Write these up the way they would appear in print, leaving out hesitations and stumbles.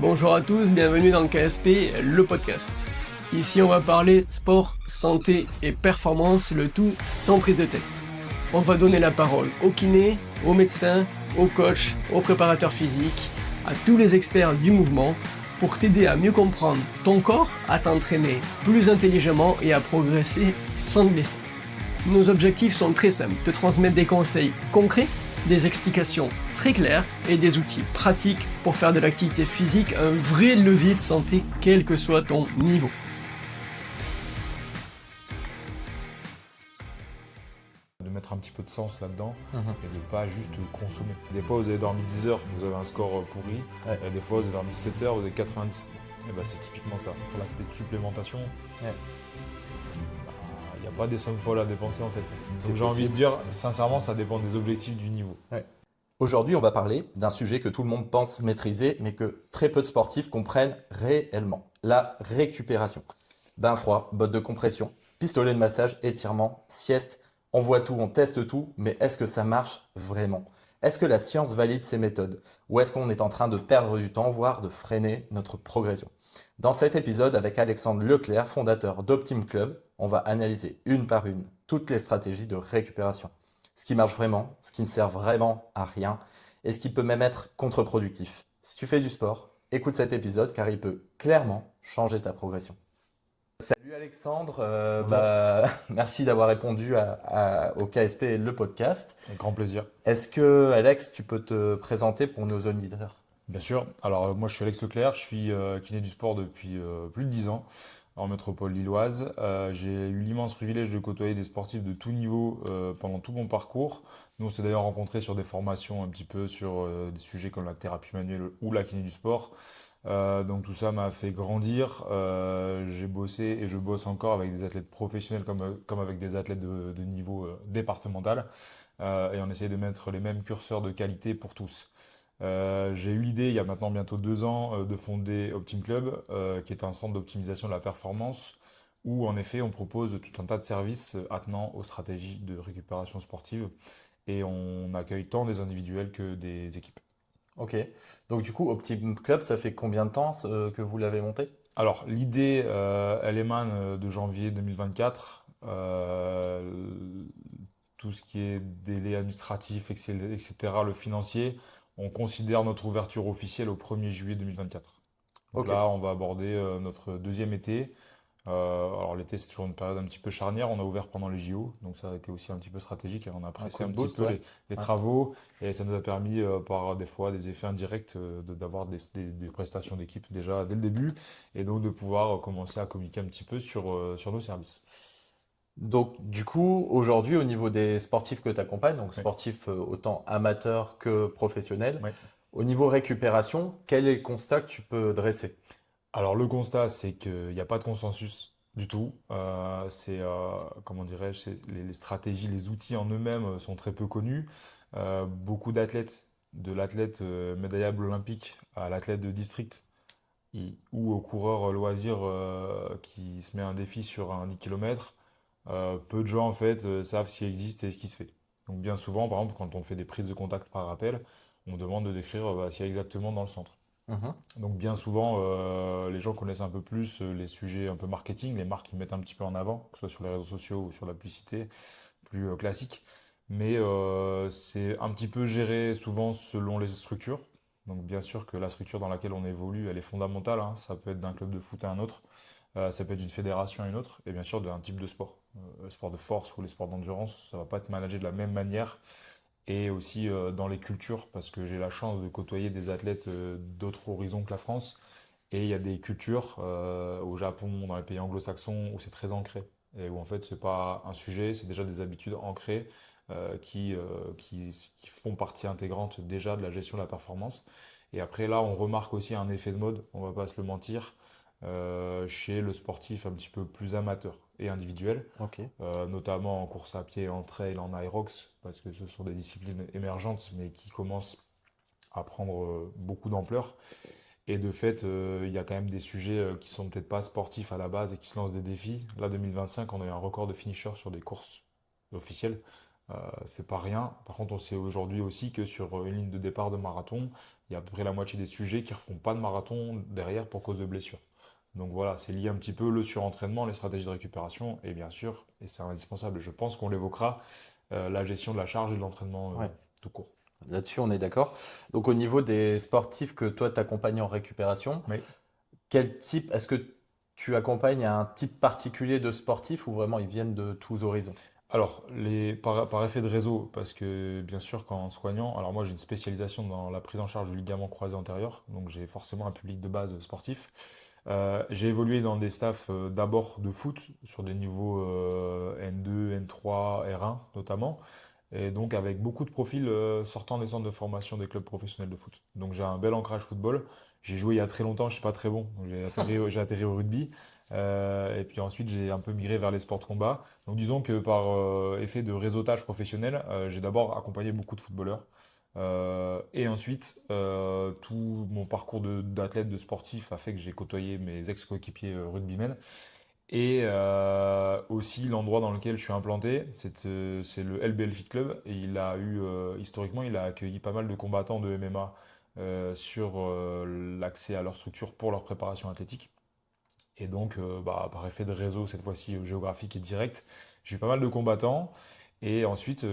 Bonjour à tous, bienvenue dans KSP, le podcast. Ici on va parler sport, santé et performance, le tout sans prise de tête. On va donner la parole aux kinés, aux médecins, aux coachs, aux préparateurs physiques, à tous les experts du mouvement pour t'aider à mieux comprendre ton corps, à t'entraîner plus intelligemment et à progresser sans te blesser. Nos objectifs sont très simples, te transmettre des conseils concrets, des explications très claires et des outils pratiques pour faire de l'activité physique un vrai levier de santé, quel que soit ton niveau. De mettre un petit peu de sens là-dedans et de pas juste consommer. Des fois, vous avez dormi 10 heures, vous avez un score pourri. Ouais. Et des fois, vous avez dormi 7 heures, vous avez 90. Et ben, c'est typiquement ça. Pour l'aspect de supplémentation, il n'y a pas des sommes folles à dépenser en fait. C'est Donc j'ai envie de possible. dire, sincèrement, ça dépend des objectifs du niveau. Aujourd'hui, on va parler d'un sujet que tout le monde pense maîtriser, mais que très peu de sportifs comprennent réellement. La récupération. Bain froid, bottes de compression, pistolet de massage, étirement, sieste. On voit tout, on teste tout, mais est-ce que ça marche vraiment? Est-ce que la science valide ces méthodes? Ou est-ce qu'on est en train de perdre du temps, voire de freiner notre progression? Dans cet épisode, avec Alexandre Leclerc, fondateur d'Optim Club, on va analyser une par une toutes les stratégies de récupération. Ce qui marche vraiment, ce qui ne sert vraiment à rien, et ce qui peut même être contre-productif. Si tu fais du sport, écoute cet épisode car il peut clairement changer ta progression. Salut Alexandre, Bonjour. merci d'avoir répondu au KSP, le podcast. Avec grand plaisir. Est-ce que Alex, tu peux te présenter pour nos auditeurs? Bien sûr. Alors moi je suis Alex Leclerc, je suis kiné du sport depuis plus de 10 ans en métropole lilloise. J'ai eu l'immense privilège de côtoyer des sportifs de tout niveau pendant tout mon parcours. Nous on s'est d'ailleurs rencontrés sur des formations un petit peu sur des sujets comme la thérapie manuelle ou la kiné du sport. Donc tout ça m'a fait grandir. J'ai bossé et je bosse encore avec des athlètes professionnels comme avec des athlètes de niveau départemental. Et on essaye de mettre les mêmes curseurs de qualité pour tous. J'ai eu l'idée, il y a maintenant bientôt 2 ans, de fonder Optim Club, qui est un centre d'optimisation de la performance, où en effet on propose tout un tas de services attenant aux stratégies de récupération sportive, et on accueille tant des individuels que des équipes. Ok. Donc du coup, Optim Club, ça fait combien de temps que vous l'avez monté? Alors l'idée, elle émane de janvier 2024. Tout ce qui est délai administratif, etc., le financier, on considère notre ouverture officielle au 1er juillet 2024. Donc Ok. là, on va aborder notre deuxième été. Alors l'été, c'est toujours une période un petit peu charnière. On a ouvert pendant les JO, donc ça a été aussi un petit peu stratégique. Et on a Un pressé coup un de petit boost, peu ouais. les Ouais. travaux et ça nous a permis, par des fois des effets indirects, d'avoir des prestations d'équipe déjà dès le début et donc de pouvoir commencer à communiquer un petit peu sur nos services. Donc, du coup, aujourd'hui, au niveau des sportifs que tu accompagnes, donc Oui. sportifs autant amateurs que professionnels, Oui. au niveau récupération, quel est le constat que tu peux dresser? Alors le constat, c'est qu'il n'y a pas de consensus du tout. Comment dirais-je, les stratégies, les outils en eux-mêmes sont très peu connus. Beaucoup d'athlètes, de l'athlète médaillable olympique à l'athlète de district ou au coureur loisir qui se met un défi sur un 10 km, peu de gens en fait savent ce qui existe et ce qui se fait. Donc bien souvent, par exemple, quand on fait des prises de contact par appel, on demande de décrire ce qu'il y a exactement dans le centre. Mhm. Donc bien souvent, les gens connaissent un peu plus les sujets un peu marketing, les marques qui mettent un petit peu en avant, que ce soit sur les réseaux sociaux ou sur la publicité, plus classique. Mais c'est un petit peu géré souvent selon les structures. Donc bien sûr que la structure dans laquelle on évolue, elle est fondamentale, hein. Ça peut être d'un club de foot à un autre, ça peut être d'une fédération à une autre, et bien sûr d'un type de sport. Le sport de force ou les sports d'endurance, ça va pas être managé de la même manière et aussi dans les cultures, parce que j'ai la chance de côtoyer des athlètes d'autres horizons que la France. Et il y a des cultures au Japon, dans les pays anglo-saxons, où c'est très ancré. Et où en fait, c'est pas un sujet, c'est déjà des habitudes ancrées qui font partie intégrante déjà de la gestion de la performance. Et après, là, on remarque aussi un effet de mode, on va pas se le mentir, chez le sportif un petit peu plus amateur et individuel, Ok. notamment en course à pied, en trail, en Irox, parce que ce sont des disciplines émergentes, mais qui commencent à prendre beaucoup d'ampleur. Et de fait, il y a quand même des sujets qui sont peut-être pas sportifs à la base et qui se lancent des défis. Là, 2025, on a eu un record de finishers sur des courses officielles. C'est pas rien. Par contre, on sait aujourd'hui aussi que sur une ligne de départ de marathon, il y a à peu près la moitié des sujets qui ne refont pas de marathon derrière pour cause de blessures. Donc voilà, c'est lié un petit peu le surentraînement, les stratégies de récupération et bien sûr, et c'est indispensable, je pense qu'on l'évoquera, la gestion de la charge et de l'entraînement Ouais. tout court. Là-dessus, on est d'accord. Donc, au niveau des sportifs que toi, tu accompagnes en récupération, Mais quel type, est-ce que tu accompagnes un type particulier de sportif ou vraiment ils viennent de tous horizons? alors, par effet de réseau, parce que bien sûr, qu'en soignant, alors moi j'ai une spécialisation dans la prise en charge du ligament croisé antérieur, donc j'ai forcément un public de base sportif. J'ai évolué dans des staffs d'abord de foot, sur des niveaux N2, N3, R1 notamment, et donc avec beaucoup de profils sortant des centres de formation des clubs professionnels de foot. Donc j'ai un bel ancrage football. J'ai joué il y a très longtemps, je suis pas très bon, donc j'ai atterri au rugby. Et puis ensuite j'ai un peu migré vers les sports de combat. Donc disons que par effet de réseautage professionnel, j'ai d'abord accompagné beaucoup de footballeurs. Et ensuite, tout mon parcours d'athlète, de sportif a fait que j'ai côtoyé mes ex-coéquipiers rugbymen. Et aussi l'endroit dans lequel je suis implanté, c'est le LBL Fit Club. Et il a eu, historiquement, il a accueilli pas mal de combattants de MMA sur l'accès à leur structure pour leur préparation athlétique. Et donc, par effet de réseau, cette fois-ci géographique et direct, j'ai eu pas mal de combattants. Et ensuite,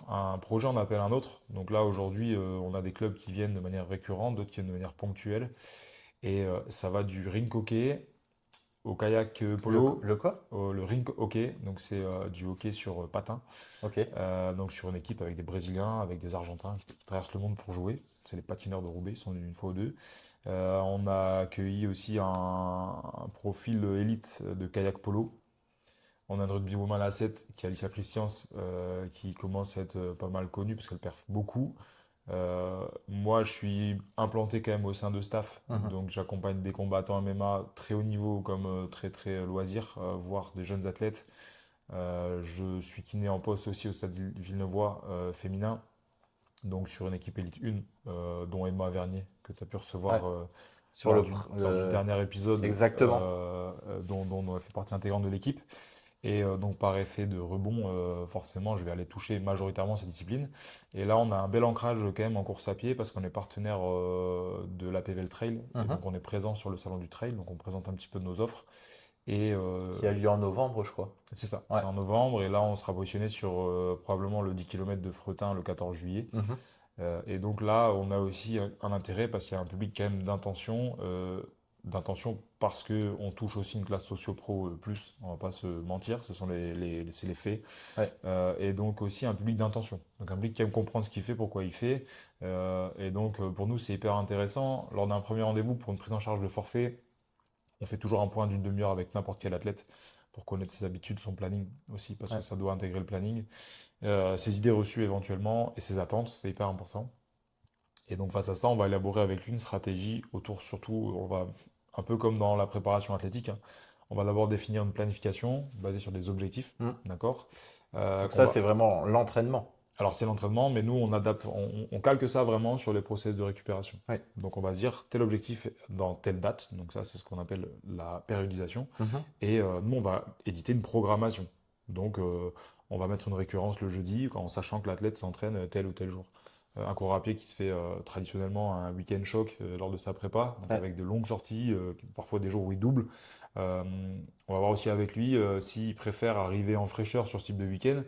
un projet en appelle un autre. Donc là, aujourd'hui, on a des clubs qui viennent de manière récurrente, d'autres qui viennent de manière ponctuelle. Et ça va du rink hockey au kayak polo, Le quoi? le rink hockey. Donc c'est du hockey sur patin. Ok. Donc sur une équipe avec des Brésiliens, avec des Argentins qui traversent le monde pour jouer. C'est les patineurs de Roubaix, ils sont venus une fois ou deux. On a accueilli aussi un profil élite de kayak polo. On a une rugbywoman à 7 qui est Alicia Christians, qui commence à être pas mal connue parce qu'elle perf beaucoup. Moi, je suis implanté quand même au sein de staff, Mhm. donc j'accompagne des combattants MMA très haut niveau comme très très loisir, voire des jeunes athlètes. Je suis kiné en poste aussi au stade Villeneuvois féminin, donc sur une équipe Elite 1, dont Emma Vernier, que tu as pu Ouais. recevoir Sur lors du dernier épisode, Exactement. dont elle fait partie intégrante de l'équipe. Et donc par effet de rebond, forcément, je vais aller toucher majoritairement ces disciplines. Et là, on a un bel ancrage quand même en course à pied parce qu'on est partenaire de l'APVL Trail. Et Mhm. donc on est présent sur le salon du trail, donc on présente un petit peu de nos offres. Et Qui a lieu en novembre, je crois. c'est ça, Ouais. c'est en novembre. Et là, on sera positionné sur probablement le 10 km de Fretin le 14 juillet. Mhm. Et donc là, on a aussi un intérêt parce qu'il y a un public quand même d'intention parce que on touche aussi une classe socio-pro plus, on va pas se mentir, ce sont c'est les faits. Ouais. Et donc aussi un public d'intention, donc un public qui aime comprendre ce qu'il fait, pourquoi il fait. Et donc pour nous, c'est hyper intéressant. Lors d'un premier rendez-vous pour une prise en charge de forfait, on fait toujours un point d'une demi-heure avec n'importe quel athlète pour connaître ses habitudes, son planning aussi, parce que Ouais. ça doit intégrer le planning, ses idées reçues éventuellement et ses attentes, c'est hyper important. Et donc face à ça, on va élaborer avec lui une stratégie autour, surtout, on va, un peu comme dans la préparation athlétique, hein, on va d'abord définir une planification basée sur des objectifs, Mhm. d'accord? Donc Qu'on ça, va... c'est vraiment l'entraînement. Alors c'est l'entraînement, mais nous on adapte, on calque ça vraiment sur les process de récupération. Ouais. Donc on va se dire tel objectif dans telle date, donc ça c'est ce qu'on appelle la périodisation, Mhm. et nous on va éditer une programmation. Donc on va mettre une récurrence le jeudi en sachant que l'athlète s'entraîne tel ou tel jour. Un cours à pied qui se fait traditionnellement un week-end choc lors de sa prépa, donc Ouais. avec de longues sorties, parfois des jours où il double. Euh, on va voir aussi avec lui s'il préfère arriver en fraîcheur sur ce type de week-end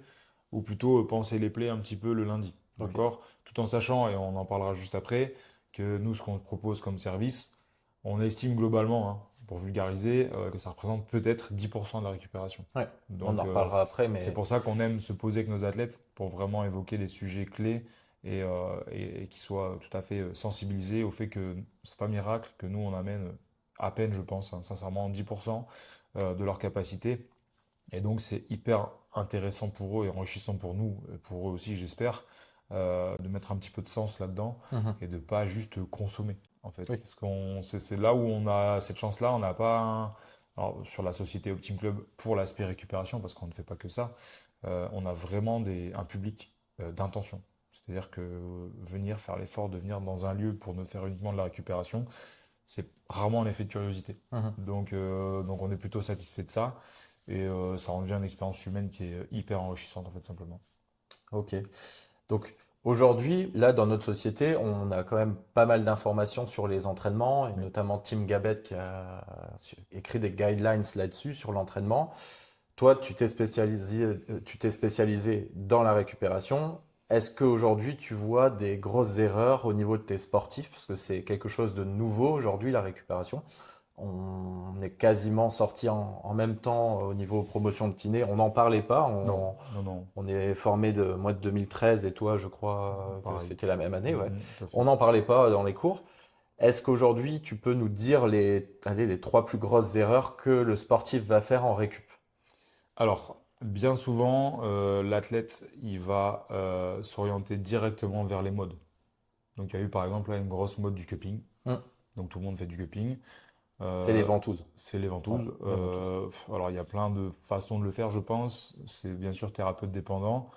ou plutôt penser les plaies un petit peu le lundi. Ok. D'accord? Tout en sachant, et on en parlera juste après, que nous, ce qu'on propose comme service, on estime globalement, hein, pour vulgariser, que ça représente peut-être 10% de la récupération. Ouais. On Donc, en reparlera après, c'est mais pour ça qu'on aime se poser avec nos athlètes pour vraiment évoquer les sujets clés et qu'ils soient tout à fait sensibilisés au fait que c'est pas miracle, que nous, on amène à peine, je pense, hein, sincèrement, 10% de leur capacité. Et donc, c'est hyper intéressant pour eux et enrichissant pour nous, et pour eux aussi, j'espère, de mettre un petit peu de sens là-dedans Mhm. et de pas juste consommer, en fait. Oui. C'est là où on a cette chance-là. On n'a pas alors, sur la société Optim Club pour l'aspect récupération, parce qu'on ne fait pas que ça, on a vraiment un public d'intention. C'est-à-dire que venir faire l'effort de venir dans un lieu pour ne faire uniquement de la récupération, c'est rarement un effet de curiosité. Mhm. Donc on est plutôt satisfait de ça. Et ça en devient une expérience humaine qui est hyper enrichissante, en fait, simplement. Ok. Donc aujourd'hui, là, dans notre société, on a quand même pas mal d'informations sur les entraînements, et Oui. notamment Tim Gabbett qui a écrit des guidelines là-dessus, sur l'entraînement. Toi, tu t'es spécialisé dans la récupération. Est-ce qu'aujourd'hui, tu vois des grosses erreurs au niveau de tes sportifs? Parce que c'est quelque chose de nouveau aujourd'hui, la récupération. On est quasiment sorti en même temps au niveau promotion de kiné. On n'en parlait pas. Non, non, non, On est formé de moi de 2013 et toi, je crois que pareil. c'était la même année. Ouais. Tout à On fait. n'en parlait pas dans les cours. Est-ce qu'aujourd'hui, tu peux nous dire les trois plus grosses erreurs que le sportif va faire en récup? Alors, bien souvent, l'athlète, il va s'orienter directement vers les modes. Donc, il y a eu par exemple là une grosse mode du cupping. Hmm. Donc, tout le monde fait du cupping. C'est les Euh, ventouses. c'est les Ouais, ventouses. les ventouses. Alors, il y a plein de façons de le faire, je pense. C'est bien sûr thérapeute dépendant.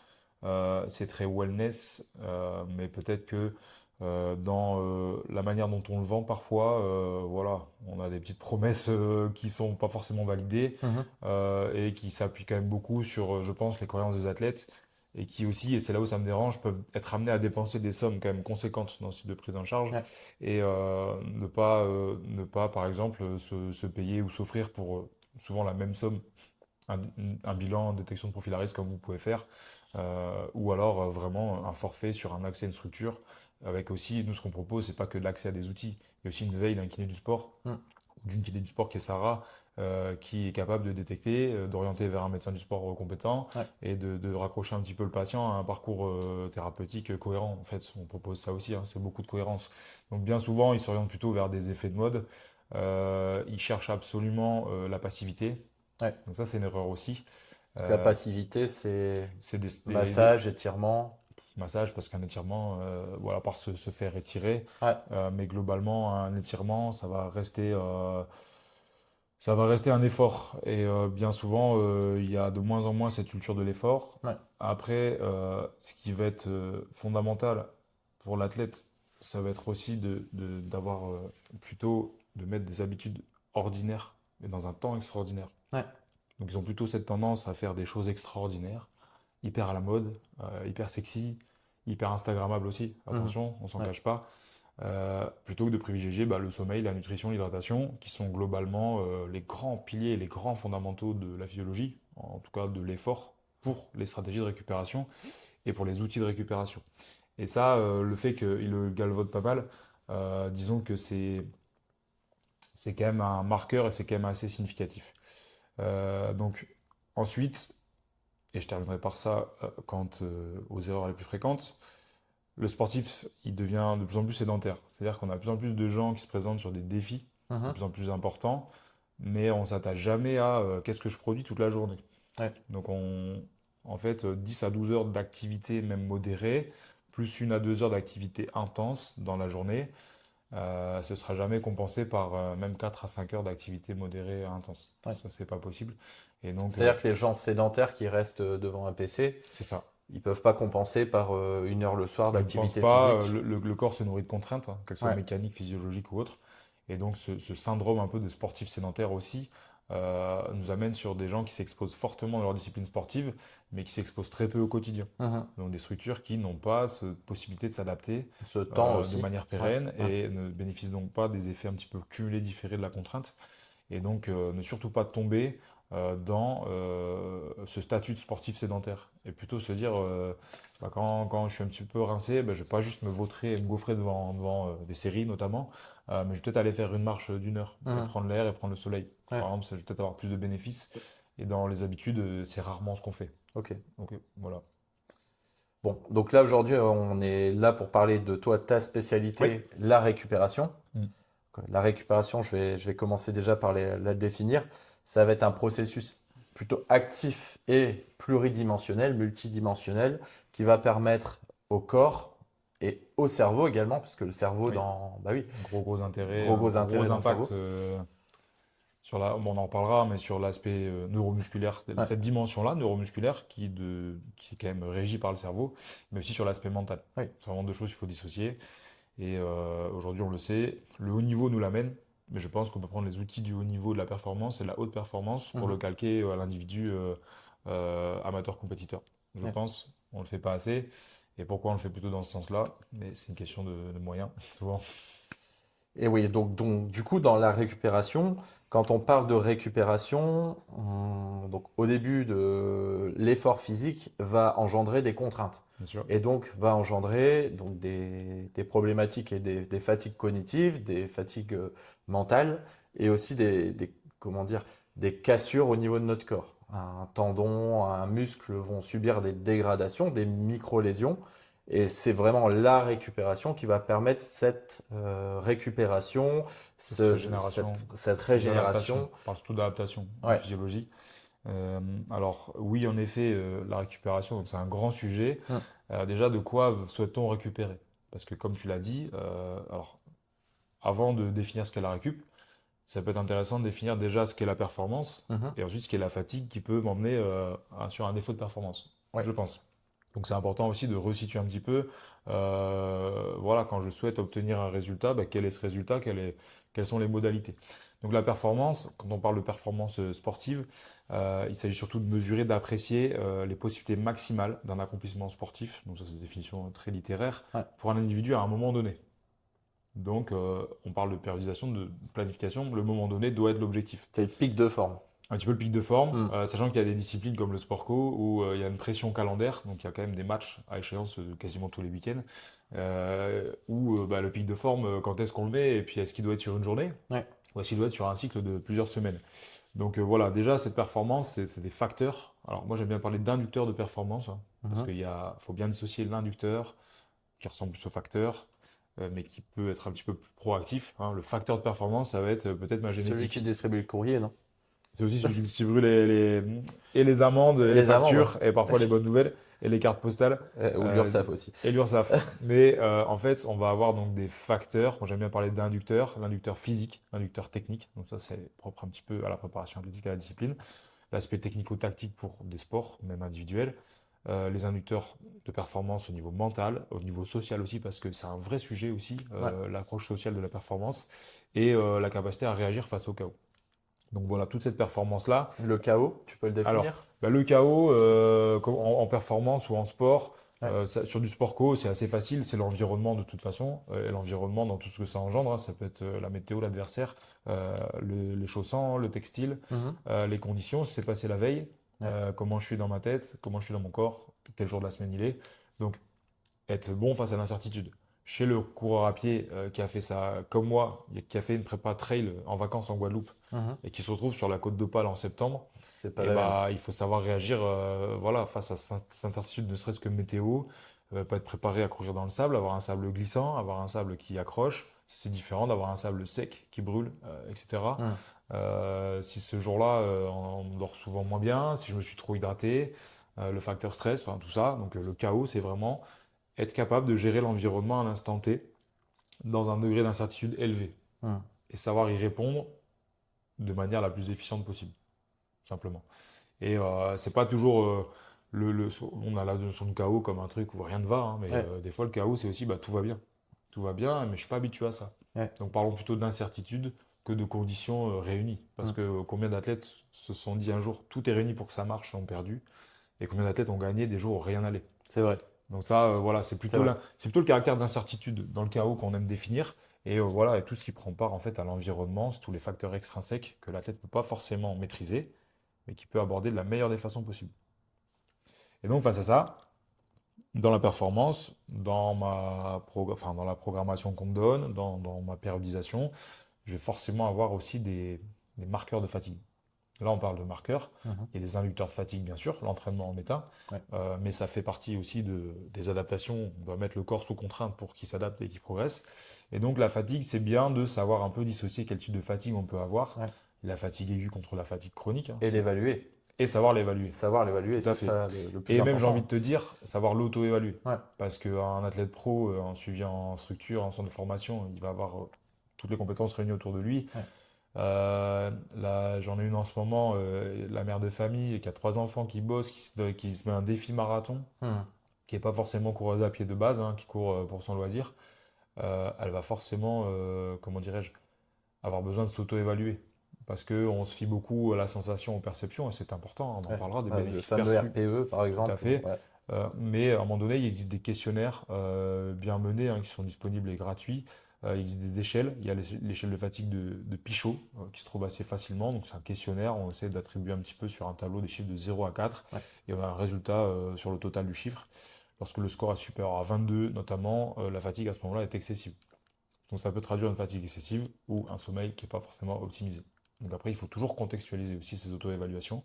C'est très wellness, mais peut-être que dans la manière dont on le vend parfois, voilà, on a des petites promesses qui sont pas forcément validées Mhm. et qui s'appuient quand même beaucoup sur, je pense, les croyances des athlètes et qui aussi, et c'est là où ça me dérange, peuvent être amenés à dépenser des sommes quand même conséquentes dans ce type de prise en charge Ouais. et ne pas, par exemple, se payer ou s'offrir pour souvent la même somme un, un bilan de détection de profil à risque comme vous pouvez faire, ou alors vraiment un forfait sur un accès à une structure, avec aussi, nous ce qu'on propose, c'est pas que de l'accès à des outils, il y a aussi une veille d'un kiné du sport, Hmm. ou d'une kiné du sport qui est Sarah, qui est capable de détecter, d'orienter vers un médecin du sport compétent, Ouais. et de raccrocher un petit peu le patient à un parcours thérapeutique cohérent. En fait, on propose ça aussi, hein, c'est beaucoup de cohérence. Donc bien souvent, ils s'orientent plutôt vers des effets de mode, ils cherchent absolument la passivité, Ouais. donc ça, c'est une erreur aussi. Donc la Euh, passivité, c'est c'est massage, étirement. massages parce qu'un étirement, voilà, à part se faire étirer, Ouais. mais globalement, un étirement, ça va rester un effort. Et bien souvent, il y a de moins en moins cette culture de l'effort. Ouais. Après, ce qui va être fondamental pour l'athlète, ça va être aussi d'avoir plutôt de mettre des habitudes ordinaires, mais dans un temps extraordinaire. Ouais. Donc ils ont plutôt cette tendance à faire des choses extraordinaires, hyper à la mode, hyper sexy, hyper Instagrammable aussi, Mhm. attention, on s'en Ouais. cache pas, plutôt que de privilégier le sommeil, la nutrition, l'hydratation, qui sont globalement les grands piliers, les grands fondamentaux de la physiologie, en tout cas de l'effort pour les stratégies de récupération et pour les outils de récupération. Et ça, le fait qu'il le galvaude pas mal, disons que c'est quand même un marqueur et c'est quand même assez significatif. Donc ensuite, et je terminerai par ça quant aux erreurs les plus fréquentes, le sportif, il devient de plus en plus sédentaire. C'est-à-dire qu'on a de plus en plus de gens qui se présentent sur des défis de Mhm. plus en plus importants, mais on s'attache jamais à qu'est-ce que je produis toute la journée. Ouais. Donc en fait, 10 à 12 heures d'activité, même modérée, plus 1 à 2 heures d'activité intense dans la journée, ce sera jamais compensé par même 4 à 5 heures d'activité modérée intense. Ouais. Ça, c'est pas possible. Et donc, C'est-à-dire que les gens sédentaires qui restent devant un PC, c'est ça. ils peuvent pas compenser par 1 heure le soir Je ne pense d'activité pas. physique. Le corps se nourrit de contraintes, hein, qu'elles soient Ouais. mécaniques, physiologiques ou autres. Et donc, ce syndrome un peu de sportif sédentaire aussi nous amène sur des gens qui s'exposent fortement dans leur discipline sportive, mais qui s'exposent très peu au quotidien. Mhm. Donc, des structures qui n'ont pas cette possibilité de s'adapter Ce temps de aussi. manière Ouais. pérenne Ouais. et ne bénéficient donc pas des effets un petit peu cumulés, différés de la contrainte. Et donc, ne surtout pas tomber dans ce statut de sportif sédentaire. Et plutôt se dire, quand je suis un petit peu rincé, je vais pas juste me vautrer et me gaufrer devant des séries notamment, mais je vais peut-être aller faire une marche d'1 heure et Mhm. prendre l'air et prendre le soleil. Ouais. Par exemple, ça, je vais peut-être avoir plus de bénéfices. Et dans les habitudes, c'est rarement ce qu'on fait. Ok. Donc voilà. Bon, donc là aujourd'hui, on est là pour parler de toi, ta Oui. spécialité, la récupération. Mm. La récupération, je vais commencer déjà par la définir. Ça va être un processus plutôt actif et pluridimensionnel, multidimensionnel, qui va permettre au corps et au cerveau également, parce que le cerveau Oui. bah oui, Gros intérêt, gros intérêt gros dans le impact cerveau. bon, on en parlera, mais sur l'aspect neuromusculaire, Ouais. cette dimension-là, neuromusculaire, qui est quand même régie par le cerveau, mais aussi sur l'aspect mental. Oui. C'est vraiment deux choses qu'il faut dissocier. Et aujourd'hui, on le sait, le haut niveau nous l'amène, mais je pense qu'on peut prendre les outils du haut niveau de la performance et de la haute performance pour le Mhm. calquer à l'individu amateur-compétiteur. Je Ouais. pense, on ne le fait pas assez. Et pourquoi on le fait plutôt dans ce sens-là? Mais c'est une question de moyens, souvent. Et oui, donc, du coup, dans la récupération, quand on parle de récupération, donc au début de l'effort physique va engendrer des contraintes Bien sûr. et donc va engendrer donc des problématiques et des fatigues cognitives, des fatigues mentales et aussi comment dire, des cassures au niveau de notre corps. Un tendon, un muscle vont subir des dégradations, des micro-lésions. Et c'est vraiment la récupération qui va permettre cette récupération, Cette régénération, cette ces adaptations. régénération. On parle surtout d'adaptation en Ouais. physiologie. Alors oui, en effet, la récupération, donc c'est un grand sujet. Mm. Déjà, de quoi souhaite-t-on récupérer? Parce que comme tu l'as dit, alors avant de définir ce qu'est la récup, ça peut être intéressant de définir déjà ce qu'est la performance Mhm. et ensuite ce qu'est la fatigue qui peut m'emmener sur un défaut de performance, Ouais. je pense. Donc c'est important aussi de resituer un petit peu, voilà, quand je souhaite obtenir un résultat, bah, quel est ce résultat, quelles sont les modalités. Donc la performance, quand on parle de performance sportive, il s'agit surtout de mesurer, d'apprécier les possibilités maximales d'un accomplissement sportif, donc ça c'est une définition très littéraire, Ouais. pour un individu à un moment donné. Donc on parle de périodisation, de planification, le moment donné doit être l'objectif. C'est le pic de forme. Un petit peu le pic de forme, Mm. sachant qu'il y a des disciplines comme le sport co où il y a une pression calendaire, donc il y a quand même des matchs à échéance quasiment tous les week-ends, où bah, le pic de forme, quand est-ce qu'on le met, et puis est-ce qu'il doit être sur une journée, Ouais. ou est-ce qu'il doit être sur un cycle de plusieurs semaines. Donc voilà, déjà cette performance, c'est des facteurs. Alors moi j'aime bien parler d'inducteurs de performance, hein, parce Mhm. qu'il faut bien dissocier l'inducteur, qui ressemble plus au facteur, mais qui peut être un petit peu plus proactif, hein. Le facteur de performance, ça va être peut-être ma Celui qui génétique. distribue le courrier, non? C'est aussi celui qui distribue et les amendes, et Et les les amendes, factures, et parfois les bonnes nouvelles, et les cartes postales, ou euh, l'URSSAF aussi. et l'URSSAF. Mais en fait, on va avoir donc des facteurs. Moi, j'aime bien parler d'inducteurs, l'inducteur physique, l'inducteur technique. Donc ça, c'est propre un petit peu à la préparation athlétique, à la discipline. L'aspect technico-tactique pour des sports, même individuels. Les inducteurs de performance au niveau mental, au niveau social aussi, parce que c'est un vrai sujet aussi, Ouais. l'approche sociale de la performance, et la capacité à réagir face au chaos. Donc voilà, toute cette performance-là. Le chaos, tu peux le Alors, définir? bah, le chaos en performance ou en sport, Ouais. sur du sport co, c'est assez facile, c'est l'environnement de toute façon, et l'environnement dans tout ce que ça engendre, hein. Ça peut être la météo, l'adversaire, les chaussants, le textile, Mhm. les conditions, si c'est passé la veille, Ouais. comment je suis dans ma tête, comment je suis dans mon corps, quel jour de la semaine il est. Donc, être bon face à l'incertitude. Chez le coureur à pied qui a fait ça comme moi, qui a fait une prépa trail en vacances en Guadeloupe Mhm. et qui se retrouve sur la côte d'Opale en septembre, C'est pas et la même. bah, il faut savoir réagir voilà, face à cette incertitude, ne serait-ce que météo, pas être préparé à courir dans le sable, avoir un sable glissant, avoir un sable qui accroche. C'est différent d'avoir un sable sec qui brûle, etc. Mhm. Si ce jour-là, on dort souvent moins bien, si je me suis trop hydraté, le facteur stress, enfin tout ça. Donc le chaos, c'est vraiment être capable de gérer l'environnement à l'instant T dans un degré d'incertitude élevé Mhm. et savoir y répondre de manière la plus efficiente possible, tout simplement. Et c'est pas toujours on a la notion de chaos comme un truc où rien ne va, hein, mais Ouais. des fois le chaos c'est aussi bah, tout va bien. Tout va bien, mais je suis pas habitué à ça. Ouais. Donc parlons plutôt d'incertitude que de conditions réunies. Parce Mhm. que combien d'athlètes se sont dit un jour tout est réuni pour que ça marche et ont perdu, et combien d'athlètes ont gagné des jours où rien n'allait. C'est vrai. Donc ça, voilà, C'est vrai. c'est plutôt le caractère d'incertitude dans le chaos qu'on aime définir. Et voilà, et tout ce qui prend part en fait à l'environnement, tous les facteurs extrinsèques que l'athlète ne peut pas forcément maîtriser, mais qui peut aborder de la meilleure des façons possibles. Et donc face à ça, dans la performance, dans la programmation qu'on me donne, dans ma périodisation, je vais forcément avoir aussi des marqueurs de fatigue. Là, on parle de marqueurs. Mhm. Il y a des inducteurs de fatigue, bien sûr, l'entraînement en est un, Ouais. mais ça fait partie aussi des adaptations. On doit mettre le corps sous contrainte pour qu'il s'adapte et qu'il progresse. Et donc, la fatigue, c'est bien de savoir un peu dissocier quel type de fatigue on peut avoir. Ouais. La fatigue aiguë contre la fatigue chronique, hein, Et l'évaluer. et savoir l'évaluer. Savoir l'évaluer, Tout à c'est fait. ça le plus Et même, j'ai envie de important. te dire, savoir l'auto-évaluer. Ouais. Parce qu'un athlète pro, en suivi en structure, en centre de formation, il va avoir toutes les compétences réunies autour de lui. Ouais. Là, j'en ai une en ce moment, la mère de famille qui a 3 enfants qui bosse, qui se met un défi marathon, Mhm. qui n'est pas forcément coureuse à pied de base, hein, qui court pour son loisir. Elle va forcément, comment dirais-je, avoir besoin de s'auto-évaluer. Parce qu'on se fie beaucoup à la sensation, aux perceptions, et c'est important, on en Ouais. parlera des Le bénéfices fameux perçus. RPE, par Tout exemple. à fait. Ouais. Mais à un moment donné, il existe des questionnaires bien menés qui sont disponibles et gratuits. Il existe des échelles. Il y a l'échelle de fatigue de Pichot qui se trouve assez facilement. Donc c'est un questionnaire. On essaie d'attribuer un petit peu sur un tableau des chiffres de 0 à 4 Ouais. et on a un résultat sur le total du chiffre. Lorsque le score est supérieur à 22, notamment, la fatigue à ce moment-là est excessive. Donc ça peut traduire une fatigue excessive ou un sommeil qui n'est pas forcément optimisé. Donc après, il faut toujours contextualiser aussi ces auto-évaluations.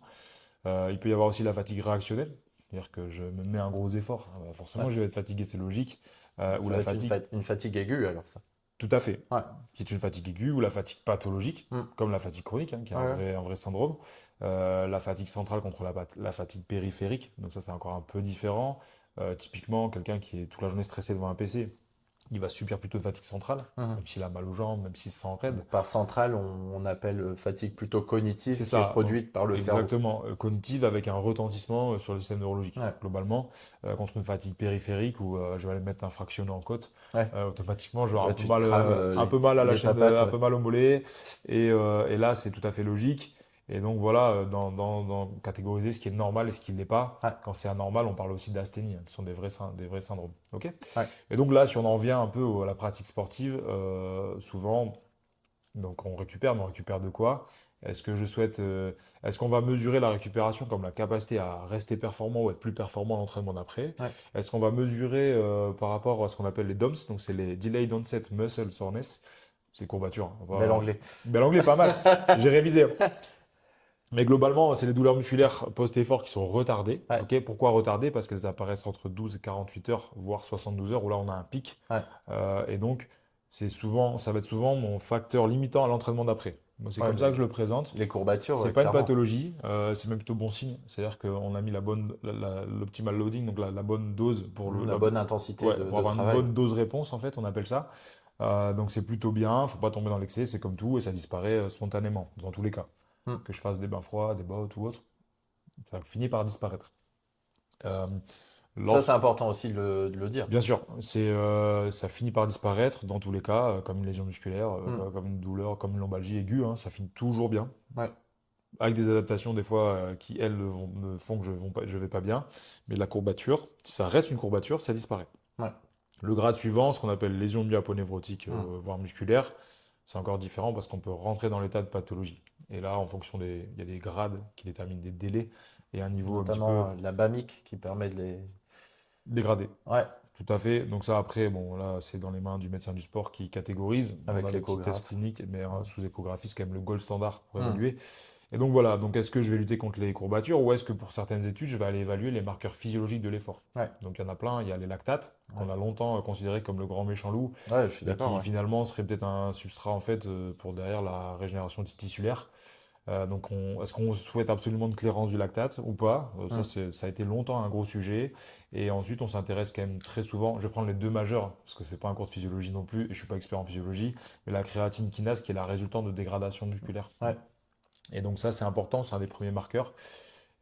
Il peut y avoir aussi la fatigue réactionnelle, c'est-à-dire que je me mets un gros effort. Ouais. Forcément, je vais être fatigué, c'est logique. Ou Ça la va être fatigue, une fatigue aiguë, alors ça. tout à fait, Ouais. qui est une fatigue aiguë, ou la fatigue pathologique, Mm. comme la fatigue chronique, qui est Ouais, ouais. un vrai syndrome. La fatigue centrale contre la fatigue périphérique, donc ça c'est encore un peu différent. Typiquement, quelqu'un qui est toute la journée stressé devant un PC, il va subir plutôt de fatigue centrale, Mhm. même s'il a mal aux jambes, même s'il se sent raide. Par centrale, on appelle fatigue plutôt cognitive C'est qui est ça, donc produite par le cerveau. exactement, cognitive avec un retentissement sur le système neurologique. Ouais. Globalement, contre une fatigue périphérique où je vais aller mettre un fractionné en côte, Ouais. automatiquement je vais avoir Là, tu te crames un peu mal à la les chaîne, papates. un Ouais. peu mal au mollet, et là c'est tout à fait logique. Et donc voilà, catégoriser ce qui est normal et ce qui ne l'est pas. Ouais. Quand c'est anormal, on parle aussi d'asthénie, ce sont des vrais syndromes. Ok. Ouais. Et donc là, si on en revient un peu à la pratique sportive, souvent. Donc on récupère, mais on récupère de quoi? Est-ce que je souhaite, est-ce qu'on va mesurer la récupération comme la capacité à rester performant ou être plus performant à l'entraînement d'après? Ouais. Est-ce qu'on va mesurer par rapport à ce qu'on appelle les DOMS, donc c'est les Delayed Onset Muscle Soreness, c'est les courbatures, hein. Bel anglais. Bel anglais, pas mal. J'ai révisé. Mais globalement, c'est les douleurs musculaires post-effort qui sont retardées. Ouais. Ok. Pourquoi retardées? Parce qu'elles apparaissent entre 12 et 48 heures, voire 72 heures, où là on a un pic. Ouais. Et donc, ça va être souvent mon facteur limitant à l'entraînement d'après. Moi, c'est Ouais, comme ça que je le présente. les courbatures, C'est ouais, pas une clairement. pathologie, c'est même plutôt bon signe. C'est-à-dire qu'on a mis l'optimal loading, donc la bonne dose pour La bonne intensité ouais, pour de avoir une travail. bonne dose réponse, en fait, on appelle ça. Donc c'est plutôt bien, faut pas tomber dans l'excès, c'est comme tout, et ça disparaît spontanément, dans tous les cas. Mm. Que je fasse des bains froids, des bottes ou autre, ça finit par disparaître. Euh, Ça, c'est lorsque, important aussi de le dire. Bien sûr, ça finit par disparaître dans tous les cas, comme une lésion musculaire, Mm. comme une douleur, comme une lombalgie aiguë, ça finit toujours bien. Ouais. Avec des adaptations des fois qui, elles, me font que je vais pas bien. Mais la courbature, si ça reste une courbature, ça disparaît. Ouais. Le grade suivant, ce qu'on appelle lésion myoaponévrotique, Mm. voire musculaire, c'est encore différent parce qu'on peut rentrer dans l'état de pathologie. Et là, en fonction il y a des grades qui déterminent des délais et un niveau un petit peu Notamment la BAMIC qui permet de les. dégradé. Ouais, Tout à fait. Donc ça, après, bon, là, c'est dans les mains du médecin du sport qui catégorise. On avec a des petits tests l'échographe. cliniques, mais Ouais. sous échographie, c'est quand même le gold standard pour Mm. évaluer. Et donc voilà, donc est-ce que je vais lutter contre les courbatures ou est-ce que pour certaines études, je vais aller évaluer les marqueurs physiologiques de l'effort? Ouais. Donc il y en a plein, il y a les lactates, qu'on Ouais. a longtemps considéré comme le grand méchant loup, Ouais, je suis et d'accord. qui Ouais. finalement serait peut-être un substrat en fait pour derrière la régénération tissulaire. Donc est-ce qu'on souhaite absolument de clairance du lactate ou pas? Mm. Ça a été longtemps un gros sujet. Et ensuite, on s'intéresse quand même très souvent, je vais prendre les deux majeurs, parce que c'est pas un cours de physiologie non plus, et je suis pas expert en physiologie, mais la créatine kinase qui est la résultante de dégradation musculaire. Ouais. Et donc ça, c'est important, c'est un des premiers marqueurs.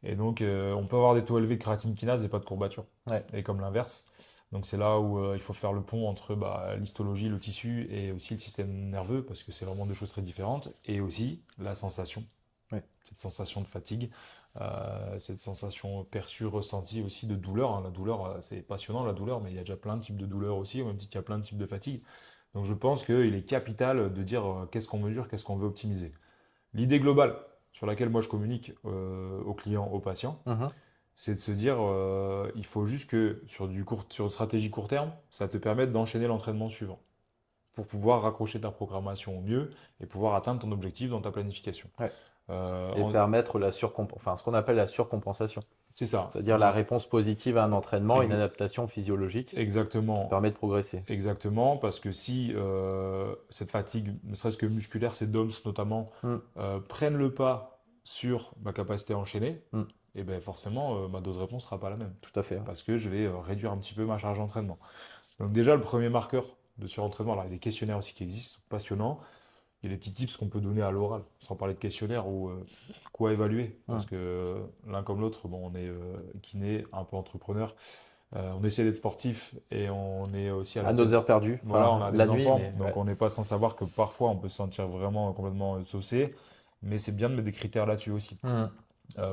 Et donc, on peut avoir des taux élevés de créatine kinase et pas de courbature. Ouais. Et comme l'inverse. Donc c'est là où il faut faire le pont entre l'histologie, le tissu et aussi le système nerveux, parce que c'est vraiment deux choses très différentes. Et aussi la sensation, Ouais. cette sensation de fatigue, cette sensation perçue, ressentie aussi de douleur. La douleur, c'est passionnant la douleur, mais il y a déjà plein de types de douleurs aussi, au même titre qu'il y a plein de types de fatigue. Donc je pense qu'il est capital de dire qu'est-ce qu'on mesure, qu'est-ce qu'on veut optimiser. L'idée globale sur laquelle moi je communique aux clients, aux patients, Mhm. c'est de se dire il faut juste que sur une stratégie court terme, ça te permette d'enchaîner l'entraînement suivant pour pouvoir raccrocher ta programmation au mieux et pouvoir atteindre ton objectif dans ta planification. Ouais. Euh, Et en- permettre enfin, ce qu'on appelle la surcompensation. c'est ça. C'est-à-dire la réponse positive à un entraînement, une Ex- adaptation physiologique qui Exactement. permet de progresser. Exactement, parce que si cette fatigue, ne serait-ce que musculaire, ces DOMS notamment, Mm. prennent le pas sur ma capacité à enchaîner, Mm. et ben forcément, ma dose réponse sera pas la même. Tout à fait. Parce que je vais réduire un petit peu ma charge d'entraînement. Donc déjà, le premier marqueur de surentraînement, alors il y a des questionnaires aussi qui existent, passionnants. Il y a des petits tips qu'on peut donner à l'oral, sans parler de questionnaire ou quoi évaluer. Parce Mm. que l'un comme l'autre, bon, on est kiné, un peu entrepreneur. On essaie d'être sportif et on est aussi à la À nos tête. heures perdues, Voilà, on enfin a la des nuit, enfants, mais donc ouais. on n'est pas sans savoir que parfois on peut se sentir vraiment complètement saucé, mais c'est bien de mettre des critères là-dessus aussi. Mhm.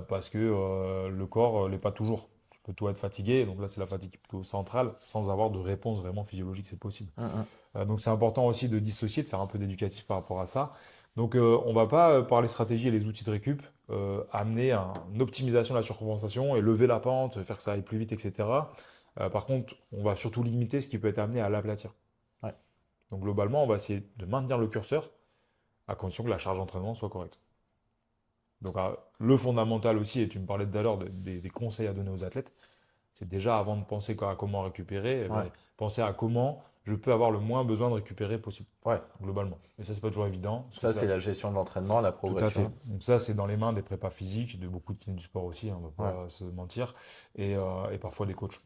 Parce que le corps l'est pas toujours. Tu peux tout être fatigué, donc là c'est la fatigue plutôt centrale, sans avoir de réponse vraiment physiologique, c'est possible. Mhm. Donc c'est important aussi de dissocier, de faire un peu d'éducatif par rapport à ça. Donc on va pas, par les stratégies et les outils de récup, amener une optimisation de la surcompensation et lever la pente, faire que ça aille plus vite, etc. Par contre, on va surtout limiter ce qui peut être amené à l'aplatir. Ouais. Donc globalement, on va essayer de maintenir le curseur à condition que la charge d'entraînement soit correcte. Donc le fondamental aussi, et tu me parlais tout à l'heure des conseils à donner aux athlètes, c'est déjà avant de penser à comment récupérer, Ouais. penser à comment je peux avoir le moins besoin de récupérer possible, Ouais. globalement. Et ça, c'est pas toujours évident, parce que Ça, c'est la gestion de l'entraînement, la tout à fait. progression. Donc ça, c'est dans les mains des prépas physiques, de beaucoup de kinés du sport aussi, hein, on va Ouais. pas se mentir, et parfois des coachs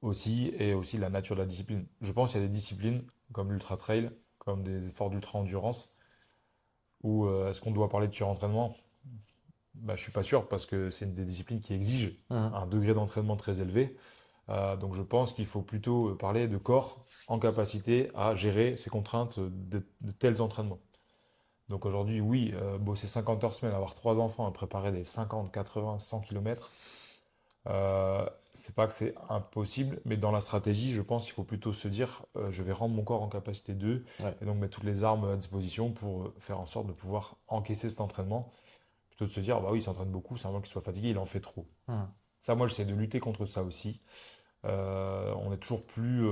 aussi, et aussi la nature de la discipline. Je pense qu'il y a des disciplines comme l'ultra trail, comme des efforts d'ultra endurance, où est-ce qu'on doit parler de surentraînement? Bah, je suis pas sûr parce que c'est une des disciplines qui exigent Mhm. un degré d'entraînement très élevé. Donc je pense qu'il faut plutôt parler de corps en capacité à gérer ces contraintes de tels entraînements. Donc aujourd'hui, oui, bosser 50 heures semaine, avoir trois enfants et préparer des 50, 80, 100 km, c'est pas que c'est impossible, mais dans la stratégie, je pense qu'il faut plutôt se dire, je vais rendre mon corps en capacité de, Ouais. et donc mettre toutes les armes à disposition pour faire en sorte de pouvoir encaisser cet entraînement, plutôt de se dire, bah oui, il s'entraîne beaucoup, c'est un qu'il soit fatigué, il en fait trop. Mhm. Ça, moi, j'essaie de lutter contre ça aussi. On est toujours plus.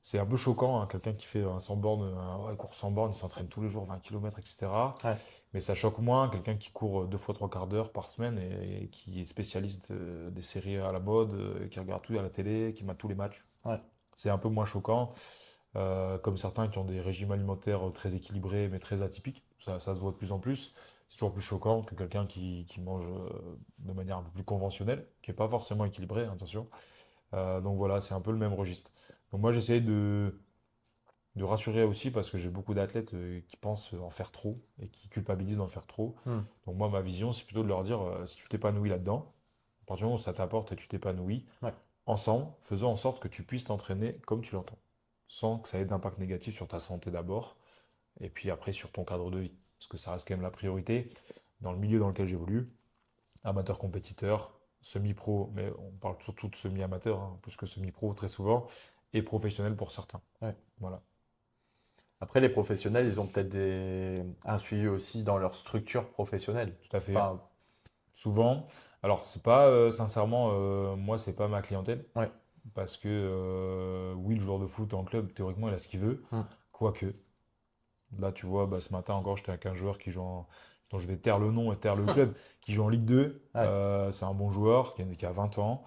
C'est un peu choquant, hein, quelqu'un qui fait un 100 bornes, ouais, court 100 bornes, il s'entraîne tous les jours 20 km, etc. Ouais. Mais ça choque moins quelqu'un qui court deux fois trois quarts d'heure par semaine et qui est spécialiste des séries à la mode, qui regarde tout à la télé, qui mate tous les matchs. Ouais. C'est un peu moins choquant, comme certains qui ont des régimes alimentaires très équilibrés mais très atypiques. Ça se voit de plus en plus. C'est toujours plus choquant que quelqu'un qui mange de manière un peu plus conventionnelle, qui n'est pas forcément équilibré, hein, attention. Donc voilà, c'est un peu le même registre. Donc moi j'essaie de rassurer aussi parce que j'ai beaucoup d'athlètes qui pensent en faire trop et qui culpabilisent d'en faire trop. Mhm. Donc moi ma vision c'est plutôt de leur dire si tu t'épanouis là-dedans, à partir du moment où ça t'apporte et tu t'épanouis, Ouais. ensemble, faisons en sorte que tu puisses t'entraîner comme tu l'entends, sans que ça ait d'impact négatif sur ta santé d'abord et puis après sur ton cadre de vie. Parce que ça reste quand même la priorité dans le milieu dans lequel j'évolue, amateur compétiteur, semi-pro, mais on parle surtout de semi-amateur, hein, plus que semi-pro très souvent, et professionnel pour certains. Ouais. Voilà, Après, les professionnels, ils ont peut-être un suivi aussi dans leur structure professionnelle. tout à fait. Enfin, Souvent, alors c'est pas sincèrement, moi c'est pas ma clientèle, ouais. parce que oui, le joueur de foot en club, théoriquement, il a ce qu'il veut, Mhm. quoique. Là, tu vois, bah, ce matin encore, j'étais avec un joueur dont je vais taire le nom et taire le club, qui joue en Ligue 2. Ouais. C'est un bon joueur qui a 20 ans.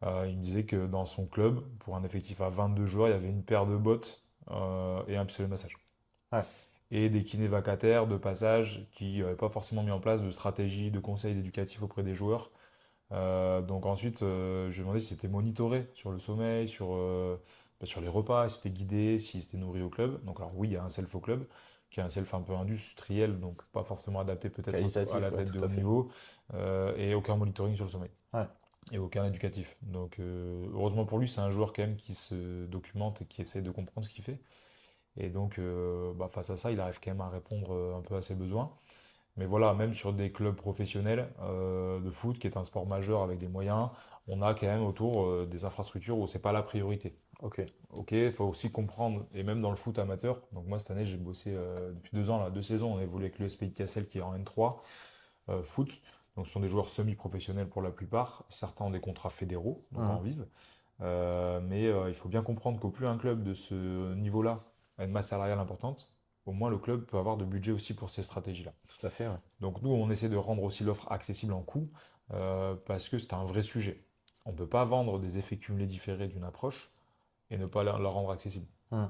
Il me disait que dans son club, pour un effectif à 22 joueurs, il y avait une paire de bottes et un pistolet de massage. Ouais. Et des kinés vacataires de passage qui n'avaient pas forcément mis en place de stratégie, de conseils éducatifs auprès des joueurs. Donc ensuite, je lui ai demandé si c'était monitoré sur le sommeil, sur les repas, si c'était guidé, si c'était nourri au club. Donc alors oui, il y a un self au club, qui est un self un peu industriel, donc pas forcément adapté peut-être à Qualitatif, ouais, l'athlète de tout à haut fait. niveau, et aucun monitoring sur le sommeil, Ouais. et aucun éducatif. Donc heureusement pour lui, c'est un joueur quand même qui se documente et qui essaie de comprendre ce qu'il fait. Et donc bah, face à ça, il arrive quand même à répondre un peu à ses besoins. Mais voilà, même sur des clubs professionnels de foot, qui est un sport majeur avec des moyens, on a quand même autour des infrastructures où c'est pas la priorité. Ok. Ok, il faut aussi comprendre, et même dans le foot amateur, donc moi cette année j'ai bossé depuis 2 ans, là, 2 saisons, on a évolué avec l'USP Cassel qui est en N3 foot, donc ce sont des joueurs semi-professionnels pour la plupart, certains ont des contrats fédéraux, donc en Mhm. vivent. Mais il faut bien comprendre qu'au plus un club de ce niveau-là a une masse salariale importante, au moins le club peut avoir de budget aussi pour ces stratégies-là. Tout à fait, ouais. Donc nous, on essaie de rendre aussi l'offre accessible en coût parce que c'est un vrai sujet. On ne peut pas vendre des effets cumulés différés d'une approche et ne pas la rendre accessible. Mhm.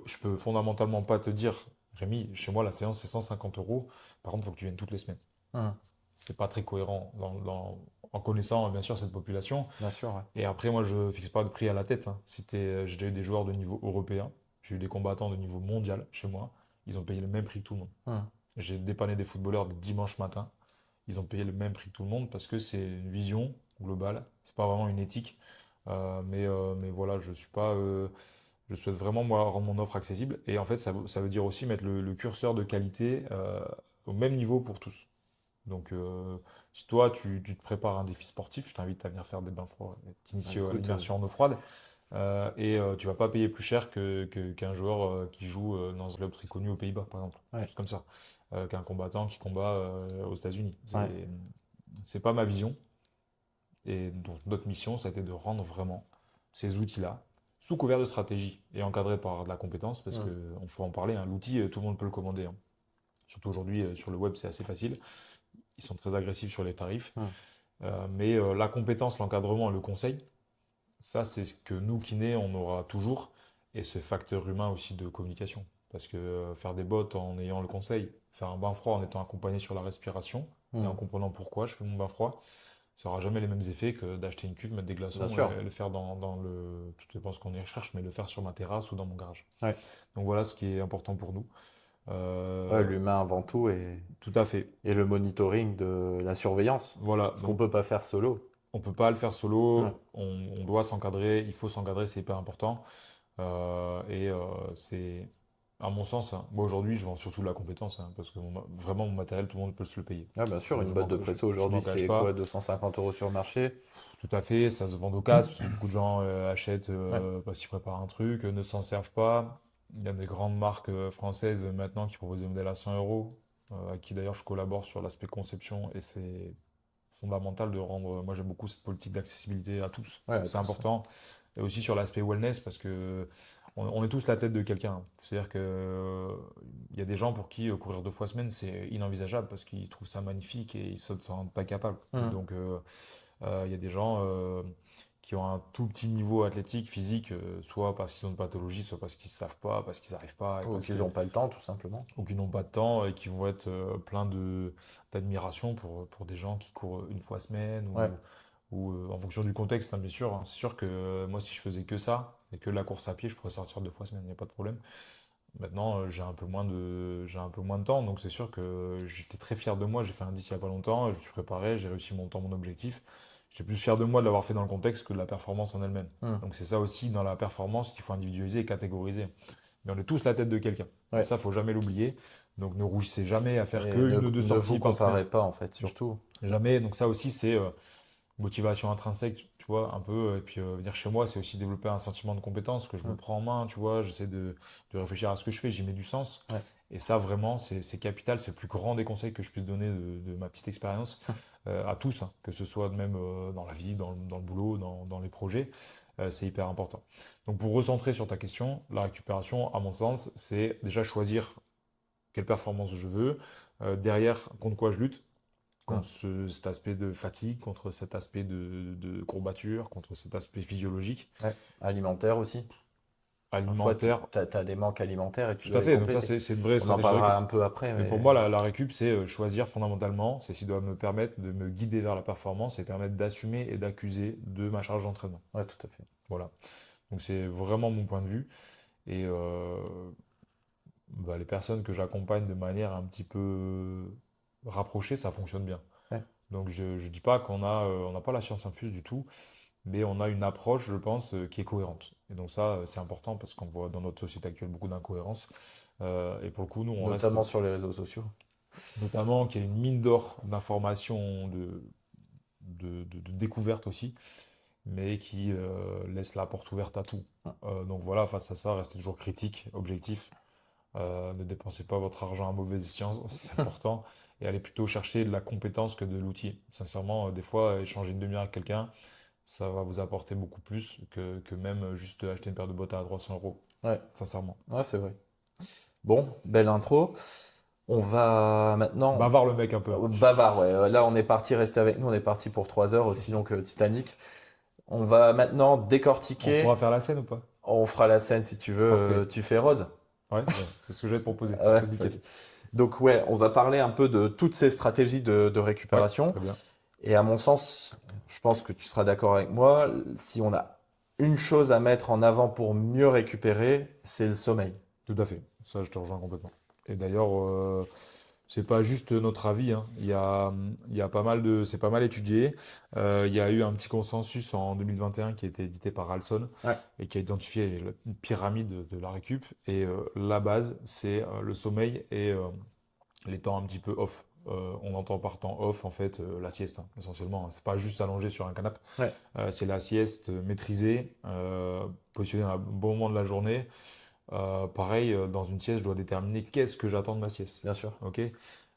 Je peux fondamentalement pas te dire, Rémi, chez moi la séance c'est 150 euros, par contre il faut que tu viennes toutes les semaines. Mhm. C'est pas très cohérent en connaissant bien sûr cette population. Bien sûr, ouais. Et après, moi je fixe pas de prix à la tête, hein. J'ai déjà eu des joueurs de niveau européen, j'ai eu des combattants de niveau mondial chez moi, ils ont payé le même prix que tout le monde. Mhm. J'ai dépanné des footballeurs de dimanche matin. Ils ont payé le même prix que tout le monde parce que c'est une vision globale. C'est pas vraiment une éthique. Mais voilà, je souhaite vraiment moi, rendre mon offre accessible. Et en fait, ça veut dire aussi mettre le curseur de qualité au même niveau pour tous. Donc, si toi, tu te prépares un défi sportif, je t'invite à venir faire des bains froids, et t'initier à Écoute, l'immersion en eau froide. Et tu vas pas payer plus cher qu'un joueur qui joue dans un club très connu aux Pays-Bas, par exemple. ouais, Juste comme ça. Qu'un combattant qui combat aux États-Unis. ouais. C'est pas ma vision. Et donc, notre mission, ça a été de rendre vraiment ces outils-là sous couvert de stratégie et encadrés par de la compétence, parce Mm. qu'il faut en parler, hein. L'outil, tout le monde peut le commander, hein. Surtout aujourd'hui, sur le web, c'est assez facile. Ils sont très agressifs sur les tarifs. Mm. Mais la compétence, l'encadrement, le conseil, ça, c'est ce que nous, kinés, on aura toujours. Et ce facteur humain aussi de communication. Parce que faire des bottes en ayant le conseil, faire un bain froid en étant accompagné sur la respiration et en Mm. comprenant pourquoi je fais mon bain froid, ça n'aura jamais les mêmes effets que d'acheter une cuve, mettre des Bien glaçons sûr. et le faire dans le. Tout dépend ce qu'on y recherche, mais le faire sur ma terrasse ou dans mon garage. Ouais. Donc voilà ce qui est important pour nous. Ouais, Euh, l'humain avant tout Tout à fait. et le monitoring de la surveillance. Voilà. Ce qu'on Donc peut pas faire solo. on peut pas le faire Ouais. solo. On doit s'encadrer. Il faut s'encadrer, c'est hyper important. Et c'est, à mon sens, hein, moi aujourd'hui, je vends surtout de la compétence, hein, parce que vraiment mon matériel, tout le monde peut se le payer. Ah, bien sûr, une Je botte m'en- de je- presso je aujourd'hui, m'en cache c'est pas. quoi, 250 € sur le marché? Tout à fait, ça se vend d'occasion, parce que beaucoup de gens achètent Ouais. parce qu'ils préparent un truc, ne s'en servent pas. Il y a des grandes marques françaises maintenant qui proposent des modèles à 100 euros, avec qui d'ailleurs je collabore sur l'aspect conception, et c'est fondamental de rendre. Moi j'aime beaucoup cette politique d'accessibilité à tous, Ouais, c'est tout ça. important. Et aussi sur l'aspect wellness, parce que on est tous la tête de quelqu'un. C'est-à-dire que il y a des gens pour qui courir 2 fois semaine c'est inenvisageable, parce qu'ils trouvent ça magnifique et ils ne se sentent pas capables. Et Mm. donc il y a des gens qui ont un tout petit niveau athlétique, physique, soit parce qu'ils ont une pathologie, soit parce qu'ils ne savent pas, parce qu'ils n'arrivent pas, et Ou qu'ils n'ont pas le temps, tout simplement. ou qu'ils n'ont pas de temps, et qui vont être pleins d'admiration pour des gens qui courent 1 fois semaine, Ouais. ou en fonction du contexte, hein, bien sûr, hein. C'est sûr que moi, si je faisais que ça, et que la course à pied, je pourrais sortir 2 fois semaine, il n'y a pas de problème. Maintenant, j'ai un peu moins de temps, donc c'est sûr que j'étais très fier de moi. J'ai fait un 10 il n'y a pas longtemps, je me suis préparé, j'ai réussi mon temps, mon objectif. J'étais plus fier de moi de l'avoir fait dans le contexte que de la performance en elle-même. Mm. Donc c'est ça aussi dans la performance qu'il faut individualiser et catégoriser. Mais on est tous la tête de quelqu'un. Et Ouais. ça, faut jamais l'oublier. Donc ne rougissez jamais à faire que Et une ou deux ne vous sorties par semaine. comparez pas, en fait, surtout. Jamais. Donc ça aussi, c'est motivation intrinsèque, tu vois, un peu. Et puis venir chez moi, c'est aussi développer un sentiment de compétence, que je me Mm. prends en main, tu vois. J'essaie de réfléchir à ce que je fais, j'y mets du sens. Ouais. Et ça, vraiment, c'est capital. C'est le plus grand des conseils que je puisse donner de ma petite expérience à tous, hein, que ce soit même dans la vie, dans le boulot, dans les projets. C'est hyper important. Donc pour recentrer sur ta question, la récupération, à mon sens, c'est déjà choisir quelle performance je veux, derrière contre quoi je lutte, Mm. contre cet aspect de fatigue, contre cet aspect de courbature, contre cet aspect physiologique, Ouais. Alimentaire aussi. Parfois, tu alimentaire. as des manques alimentaires et tu Tout dois à les fait, donc ça compléter. c'est une vraie On en stratégie de parlera récup. un peu après, Mais pour mais moi, la récup, c'est choisir fondamentalement, c'est ce qui doit me permettre de me guider vers la performance et permettre d'assumer et d'accuser de ma charge d'entraînement. ouais, tout à fait. Voilà. Donc c'est vraiment mon point de vue. Et bah, les personnes que j'accompagne de manière un petit peu rapprochée, ça fonctionne bien. Ouais. Donc je ne dis pas on n'a pas la science infuse du tout, mais on a une approche, je pense, qui est cohérente. Et donc ça, c'est important, parce qu'on voit dans notre société actuelle beaucoup d'incohérences. Et pour le coup, nous, on reste Notamment sur les réseaux sociaux. notamment qu'il y a une mine d'or d'informations, de découvertes aussi, mais qui laisse la porte ouverte à tout. Ouais. Donc voilà, face à ça, restez toujours critique, objectif. Ne dépensez pas votre argent à mauvaise escient, c'est important. Et allez plutôt chercher de la compétence que de l'outil. Sincèrement, des fois, échanger une demi-heure avec quelqu'un, ça va vous apporter beaucoup plus que même juste acheter une paire de bottes à 300 euros. Ouais, Sincèrement. ouais, c'est vrai. Bon, belle intro. On va maintenant. Bavard le mec un peu, hein. Bavard, ouais. Là, on est parti, rester avec nous. On est parti pour 3 heures, aussi long que Titanic. On va maintenant On décortiquer. pourra faire la scène ou pas? On fera la scène si tu veux. Parfait. Tu fais rose. Ouais, c'est ce que j'allais te proposer. Ouais, C'est nickel. vas-y. Donc, ouais, on va parler un peu de toutes ces stratégies de Ouais, récupération. très bien. Et à mon sens, je pense que tu seras d'accord avec moi, si on a une chose à mettre en avant pour mieux récupérer, c'est le sommeil. Tout à fait. Ça, je te rejoins complètement. Et d'ailleurs, C'est pas juste notre avis, hein. Il y a pas mal de, c'est pas mal étudié. Il y a eu un petit consensus en 2021 qui a été édité par Alson Ouais. et qui a identifié une pyramide de la récup. Et la base, c'est le sommeil et les temps un petit peu off. On entend par temps off en fait la sieste, hein, essentiellement, hein. C'est pas juste allongé sur un canapé. Ouais, C'est la sieste maîtrisée, positionnée à un bon moment de la journée. Pareil, dans une sieste, je dois déterminer qu'est-ce que j'attends de ma sieste. bien sûr. Ok?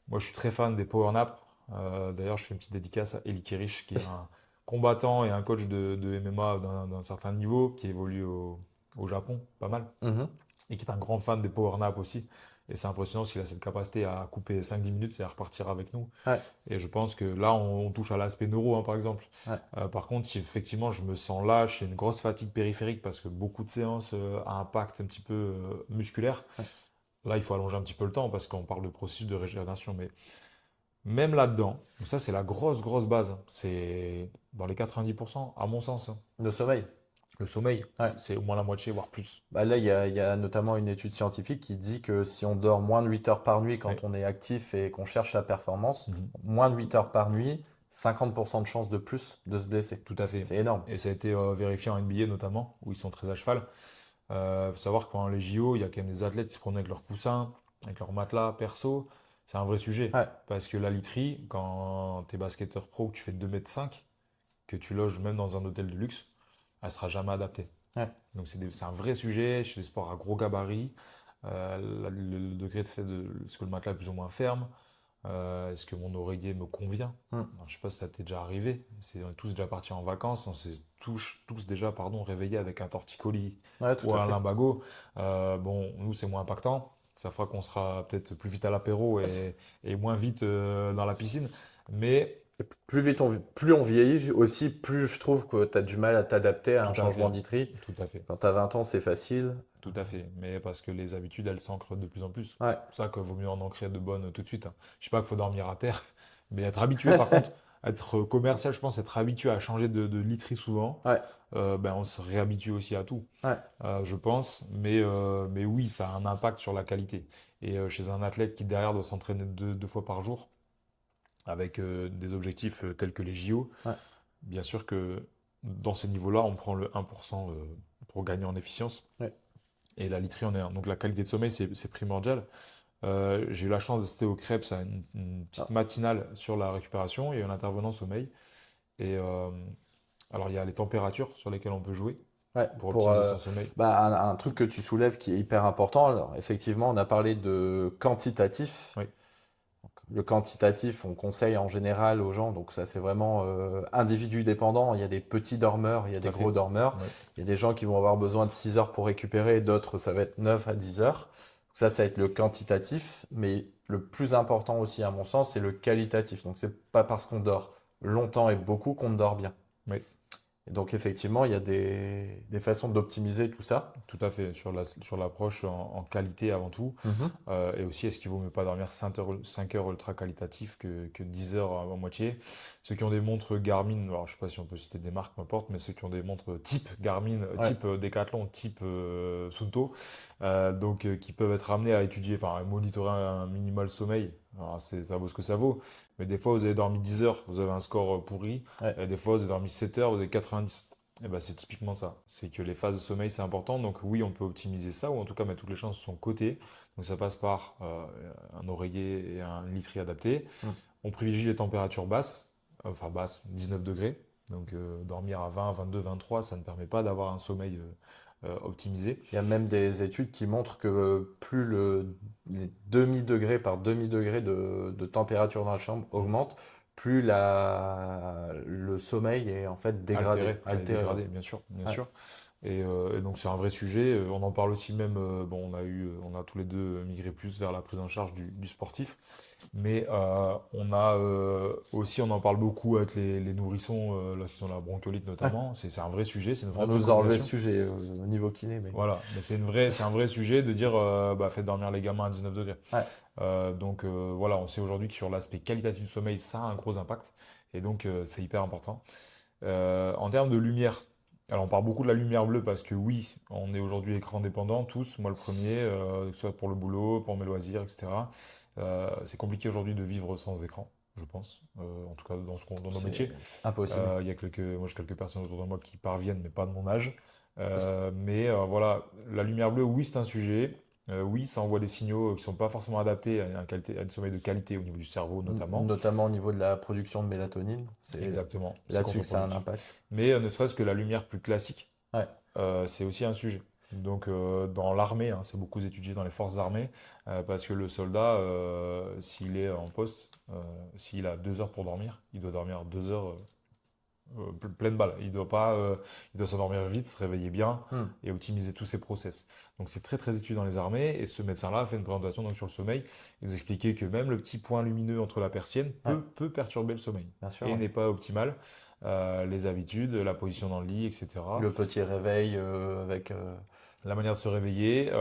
Moi, je suis très fan des power naps. D'ailleurs, je fais une petite dédicace à Eli Kirich, qui est un combattant et un coach de MMA d'un certain niveau, qui évolue au Japon, pas mal, Mhm. et qui est un grand fan des power naps aussi. Et c'est impressionnant s'il a cette capacité à couper 5-10 minutes et à repartir avec nous. Ouais, Et je pense que là, on touche à l'aspect neuro, hein, par exemple. ouais. Par contre, si effectivement je me sens lâche, j'ai une grosse fatigue périphérique parce que beaucoup de séances à impact un petit peu musculaire, Ouais. là, il faut allonger un petit peu le temps parce qu'on parle de processus de régénération. Mais même là-dedans, donc ça, c'est la grosse base. C'est dans les 90%, à mon sens, hein. Le sommeil. Le sommeil, Ouais. c'est au moins la moitié, voire plus. Bah là, il y a notamment une étude scientifique qui dit que si on dort moins de 8 heures par nuit Oui. quand on est actif et qu'on cherche la performance, Mhm. moins de 8 heures par nuit, 50% de chances de plus de se blesser. Tout à fait. C'est énorme. Et ça a été vérifié en NBA notamment, où ils sont très à cheval. Faut savoir que pendant les JO, il y a quand même des athlètes qui se promenaient avec leurs coussins, avec leurs matelas perso. C'est un vrai sujet. Ouais, Parce que la literie, quand tu es basketteur pro, que tu fais 2,5 m, que tu loges même dans un hôtel de luxe, elle sera jamais adaptée. ouais. Donc c'est un vrai sujet chez les sports à gros gabarit. Le degré de fait de est-ce que le matelas est plus ou moins ferme? Est-ce que mon oreiller me convient? Hmm. Alors, je sais pas si ça t'est déjà arrivé. On est tous déjà partis en vacances, on s'est tous déjà réveillés avec un torticolis Ouais, tout ou à un fait. lumbago. Bon, nous, c'est moins impactant. Ça fera qu'on sera peut-être plus vite à l'apéro et moins vite dans la piscine. Mais Et plus on vieillit aussi, plus je trouve que tu as du mal à t'adapter à un tout à changement fait, d'itri. tout à fait, Quand tu as 20 ans, c'est facile. tout à fait. Mais parce que les habitudes, elles s'ancrent de plus en plus. Ouais, C'est pour ça qu'il vaut mieux en ancrer de bonnes tout de suite, hein. Je sais pas qu'il faut dormir à terre, mais être habitué, par contre, être commercial, je pense, être habitué à changer de literie souvent, ouais, ben, on se réhabitue aussi à tout. ouais. Je pense, mais oui, ça a un impact sur la qualité. Et chez un athlète qui derrière doit s'entraîner deux fois par jour, avec des objectifs tels que les JO, Ouais. bien sûr que dans ces niveaux-là, on prend le 1% pour gagner en efficience. Ouais. Et la literie en est un. Donc la qualité de sommeil, c'est primordial. J'ai eu la chance d'assister au Krebs à une petite Ah, matinale sur la récupération et un intervenant sommeil. Et alors, il y a les températures sur lesquelles on peut jouer ouais, pour pour optimiser son sommeil. bah, un truc que tu soulèves qui est hyper important. Alors, effectivement, on a parlé de quantitatif. Oui, Le quantitatif, on conseille en général aux gens, donc ça c'est vraiment individu dépendant. Il y a des petits dormeurs, il y a tout des à gros fait. dormeurs. Ouais, Il y a des gens qui vont avoir besoin de 6 heures pour récupérer, d'autres ça va être 9 à 10 heures. Ça va être le quantitatif, mais le plus important aussi à mon sens, c'est le qualitatif. Donc c'est pas parce qu'on dort longtemps et beaucoup qu'on dort bien. ouais, Et donc effectivement, il y a des façons d'optimiser tout ça. tout à fait. Sur l'approche en qualité avant tout. Mhm. Et aussi, est-ce qu'il vaut mieux pas dormir 5 heures ultra qualitatif que 10 heures à moitié? Ceux qui ont des montres Garmin, alors je sais pas si on peut citer des marques, n'importe, mais ceux qui ont des montres type Garmin, Ouais, type Decathlon, type Suunto, donc qui peuvent être amenés à étudier, enfin à monitorer un minimal sommeil. Alors, ça vaut ce que ça vaut. Mais des fois, vous avez dormi 10 heures, vous avez un score pourri. ouais. Et des fois, vous avez dormi 7 heures, vous avez 90. Et ben, c'est typiquement ça. C'est que les phases de sommeil, c'est important. Donc oui, on peut optimiser ça, ou en tout cas mettre toutes les chances de son côté. Donc ça passe par un oreiller et un literie adapté. Mm. On privilégie les températures basses, enfin basses, 19 degrés. Donc dormir à 20, 22, 23, ça ne permet pas d'avoir un sommeil optimisé. Il y a même des études qui montrent que plus les demi-degré par demi-degré de température dans la chambre augmente, plus le sommeil est en fait dégradé, Altéré, ouais, altéré. dégradé, bien sûr, bien Ouais. sûr. Et donc c'est un vrai sujet. On en parle aussi même. Bon, on a tous les deux migré plus vers la prise en charge du sportif, mais on a aussi, on en parle beaucoup avec les nourrissons, là, qui sont la bronchiolite Ouais. notamment. C'est un vrai sujet, c'est une On vraie nous a enlevé ce préconisation. sujet au niveau kiné, mais Voilà, mais c'est un vrai sujet de dire, bah, faites dormir les gamins à 19 degrés. ouais. Donc voilà, on sait aujourd'hui que sur l'aspect qualitatif du sommeil, ça a un gros impact, et donc c'est hyper important. En termes de lumière, Alors on parle beaucoup de la lumière bleue parce que oui, on est aujourd'hui écran dépendant tous, moi le premier, que ce soit pour le boulot, pour mes loisirs, etc. C'est compliqué aujourd'hui de vivre sans écran, je pense, en tout cas dans nos C'est métiers. impossible. Il y a moi j'ai quelques personnes autour de moi qui parviennent, mais pas de mon âge. Mais voilà, la lumière bleue, oui, c'est un sujet. Oui, ça envoie des signaux qui ne sont pas forcément adaptés à un sommeil de qualité au niveau du cerveau notamment. Notamment au niveau de la production de mélatonine. C'est Exactement, c'est là-dessus que ça a un contre-productif. impact. Mais ne serait-ce que la lumière plus classique, Ouais, c'est aussi un sujet. Donc dans l'armée, hein, c'est beaucoup étudié dans les forces armées, parce que le soldat, s'il est en poste, s'il a 2 heures pour dormir, il doit dormir 2 heures pleine balle. Il doit s'endormir vite, se réveiller bien hmm, et optimiser tous ses process. Donc c'est très très étudié dans les armées et ce médecin-là a fait une présentation donc, sur le sommeil et nous expliquait que même le petit point lumineux entre la persienne ouais, peut perturber le sommeil bien sûr. et Ouais. n'est pas optimal. Les habitudes, la position dans le lit, etc. Le petit réveil avec. La manière de se réveiller,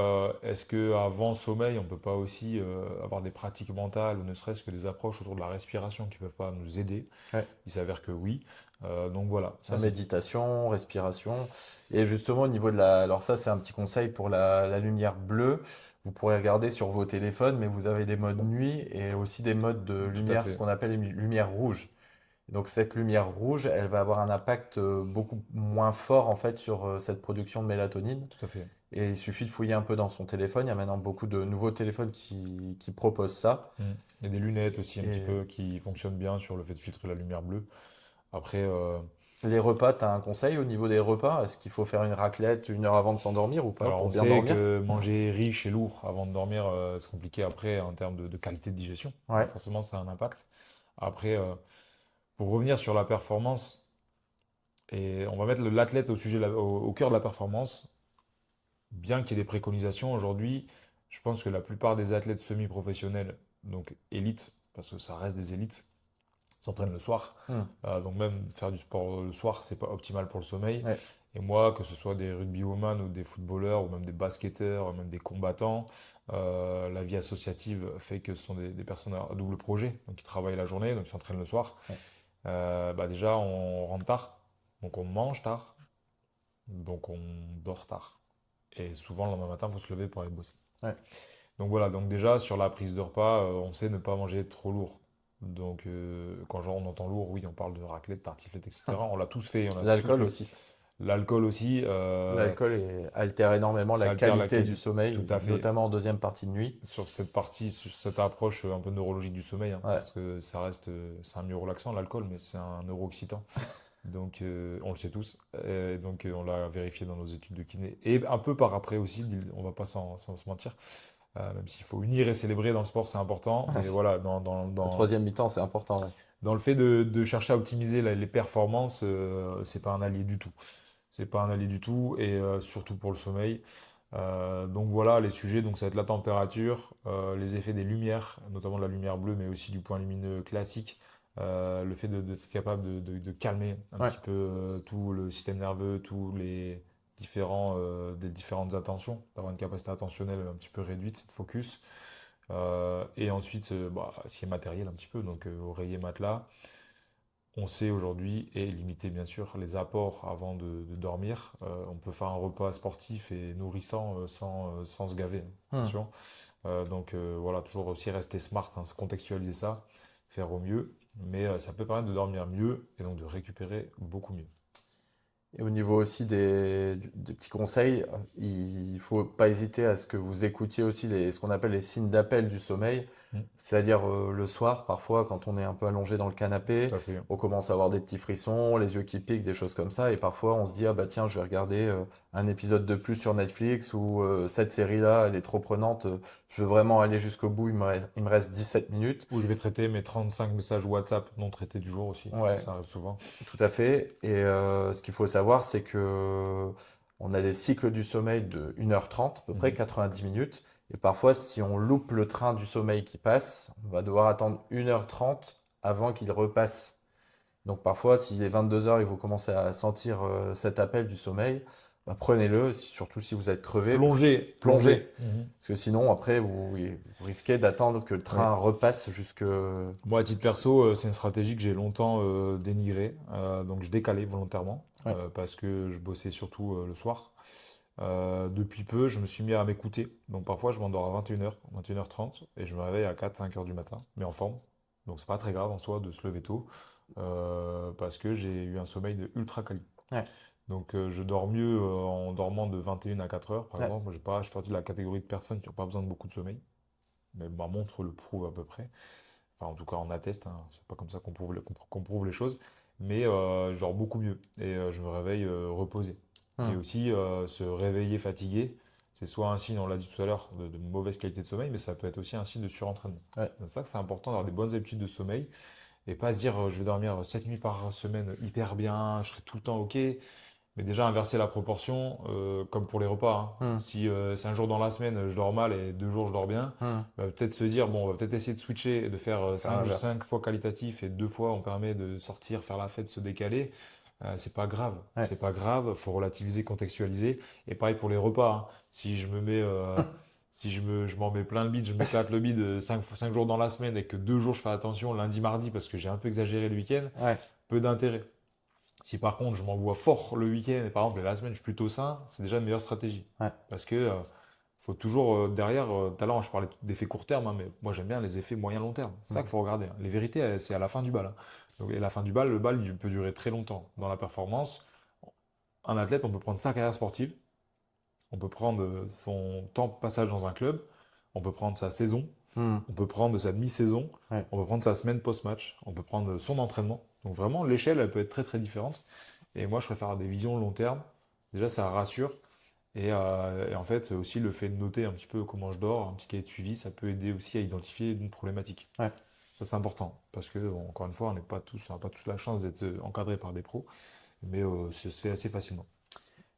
est-ce qu'avant sommeil, on ne peut pas aussi avoir des pratiques mentales ou ne serait-ce que des approches autour de la respiration qui peuvent pas nous aider? Ouais. Il s'avère que oui. Donc voilà, La ça c'est... méditation, respiration. Et justement, au niveau de la. Alors, ça, c'est un petit conseil pour la lumière bleue. Vous pourrez regarder sur vos téléphones, mais vous avez des modes nuit et aussi des modes de Tout à lumière, ce fait, qu'on appelle les lumières rouges. Donc, cette lumière rouge, elle va avoir un impact beaucoup moins fort, en fait, sur cette production de mélatonine. tout à fait. Et il suffit de fouiller un peu dans son téléphone. Il y a maintenant beaucoup de nouveaux téléphones qui proposent ça. Mm. Il y a des lunettes aussi un petit Et peu qui fonctionnent bien sur le fait de filtrer la lumière bleue. Après, les repas, tu as un conseil au niveau des repas? Est-ce qu'il faut faire une raclette 1 heure avant de s'endormir ou pas alors pour on bien sait dormir? que manger riche et lourd avant de dormir, c'est compliqué après en termes de qualité de digestion. Donc Ouais, forcément, ça a un impact. Après, pour revenir sur la performance, et on va mettre l'athlète au cœur de la performance. Bien qu'il y ait des préconisations aujourd'hui, je pense que la plupart des athlètes semi-professionnels, donc élites, parce que ça reste des élites, s'entraînent le soir. hmm, Donc même faire du sport le soir, c'est pas optimal pour le sommeil. ouais, Et moi, que ce soit des rugbywomen ou des footballeurs ou même des basketteurs, même des combattants, la vie associative fait que ce sont des personnes à double projet, donc ils travaillent la journée, donc ils s'entraînent le soir. ouais. Déjà, on rentre tard, donc on mange tard, donc on dort tard. Et souvent, le lendemain matin, il faut se lever pour aller bosser. Ouais. Donc voilà, donc déjà, sur la prise de repas, on sait ne pas manger trop lourd. Donc quand genre, on entend lourd, oui, on parle de raclette, tartiflette, etc. On l'a tous fait, on a tous L'alcool fait. aussi. L'alcool aussi, Altère énormément la ça altère la qualité du qualité. sommeil, Tout à fait. notamment en deuxième partie de nuit. Sur cette partie, sur cette approche un peu neurologique du sommeil, hein, Ouais, parce que ça reste, c'est un myorelaxant, l'alcool, mais c'est un neuroexcitant. Donc on le sait tous. Et donc on l'a vérifié dans nos études de kiné. Et un peu par après aussi, on va pas sans se mentir. Même s'il faut unir et célébrer dans le sport, c'est important. Mais voilà, le troisième mi-temps, c'est important. Ouais. dans le fait de chercher à optimiser les performances, c'est pas un allié du tout. C'est pas un allié du tout, et surtout pour le sommeil. Donc voilà, les sujets, donc ça va être la température, les effets des lumières, notamment de la lumière bleue, mais aussi du point lumineux classique. Le fait d'être capable de calmer un Ouais. petit peu tout le système nerveux, tous les des différentes attentions, d'avoir une capacité attentionnelle un petit peu réduite, c'est de focus. Et ensuite, ce qui est matériel un petit peu, donc oreiller, matelas. On sait aujourd'hui, et limiter bien sûr les apports avant de dormir. On peut faire un repas sportif et nourrissant sans se gaver, hein, Hmm. attention. Voilà, toujours aussi rester smart, hein, contextualiser ça, faire au mieux. Mais ça peut permettre de dormir mieux et donc de récupérer beaucoup mieux. Et au niveau aussi des petits conseils, il faut pas hésiter à ce que vous écoutiez aussi ce qu'on appelle les signes d'appel du sommeil. Mm, C'est-à-dire le soir, parfois, quand on est un peu allongé dans le canapé, tout à fait. on commence à avoir des petits frissons, les yeux qui piquent, des choses comme ça. Et parfois, on se dit, ah bah tiens, je vais regarder un épisode de plus sur Netflix ou cette série-là, elle est trop prenante, je veux vraiment aller jusqu'au bout, il me reste 17 minutes. Ou je vais traiter mes 35 messages WhatsApp non traités du jour aussi. Ouais, Ça arrive souvent. tout à fait. Et ce qu'il faut savoir, c'est que on a des cycles du sommeil de 1h30, à peu près Mhm. 90 minutes. Et parfois, si on loupe le train du sommeil qui passe, on va devoir attendre 1h30 avant qu'il repasse. Donc parfois, s'il est 22 heures et que vous commencez à sentir cet appel du sommeil, bah, prenez-le, surtout si vous êtes crevé. Plonger. Parce que sinon, après, vous risquez d'attendre que le train repasse jusque. Moi, à titre perso, c'est une stratégie que j'ai longtemps dénigrée. Donc, je décalais volontairement Ouais. parce que je bossais surtout le soir. Depuis peu, je me suis mis à m'écouter. Donc, parfois, je m'endors à 21h, 21h30 et je me réveille à 4-5 heures du matin, mais en forme. Donc, c'est pas très grave en soi de se lever tôt parce que j'ai eu un sommeil de ultra quali. Ouais. Donc, je dors mieux en dormant de 21 à 4 heures, par Ouais. exemple. Moi, je fais partie de la catégorie de personnes qui n'ont pas besoin de beaucoup de sommeil, mais ma montre le prouve à peu près. Enfin, en tout cas, on atteste, hein. C'est pas comme ça qu'on prouve les choses. Mais je dors beaucoup mieux et je me réveille reposé. Et Hmm. aussi, se réveiller fatigué, c'est soit un signe, on l'a dit tout à l'heure, de mauvaise qualité de sommeil, mais ça peut être aussi un signe de surentraînement. Ouais. C'est ça que c'est important d'avoir des bonnes habitudes de sommeil et pas se dire je vais dormir 7 nuits par semaine hyper bien, je serai tout le temps OK. Mais déjà inverser la proportion, comme pour les repas, hein. Hmm. Si c'est un jour dans la semaine, je dors mal et 2 jours, je dors bien, Hmm. bah, peut-être se dire, bon, on va peut-être essayer de switcher et de faire Faire l'inverse. 5 fois qualitatif et 2 fois on permet de sortir, faire la fête, se décaler. C'est pas grave. Ouais. C'est pas grave, faut relativiser, contextualiser. Et pareil pour les repas, hein. Si je me mets, si je m'en mets plein le bide, je m'éclate le bide 5 jours dans la semaine et que 2 jours je fais attention, lundi, mardi, parce que j'ai un peu exagéré le week-end, Ouais. peu d'intérêt. Si par contre je m'envoie fort le week-end et par exemple la semaine je suis plutôt sain, c'est déjà une meilleure stratégie. Ouais. Parce que faut toujours derrière, tout à l'heure je parlais d'effets court terme, hein, mais moi j'aime bien les effets moyen-long terme. C'est ça Hmm. qu'il faut regarder, hein. Les vérités, c'est à la fin du bal, hein. Donc, et la fin du bal, le bal il peut durer très longtemps. Dans la performance, un athlète, on peut prendre sa carrière sportive, on peut prendre son temps de passage dans un club, on peut prendre sa saison, Hmm. on peut prendre sa demi-saison, Ouais. on peut prendre sa semaine post-match, on peut prendre son entraînement. Donc vraiment, l'échelle, elle peut être très très différente. Et moi, je préfère des visions long terme. Déjà, ça rassure. Et en fait, aussi, le fait de noter un petit peu comment je dors, un petit cahier de suivi, ça peut aider aussi à identifier une problématique. Ouais. Ça, c'est important. Parce que, bon, encore une fois, on n'a pas tous la chance d'être encadré par des pros. Mais ça se fait assez facilement.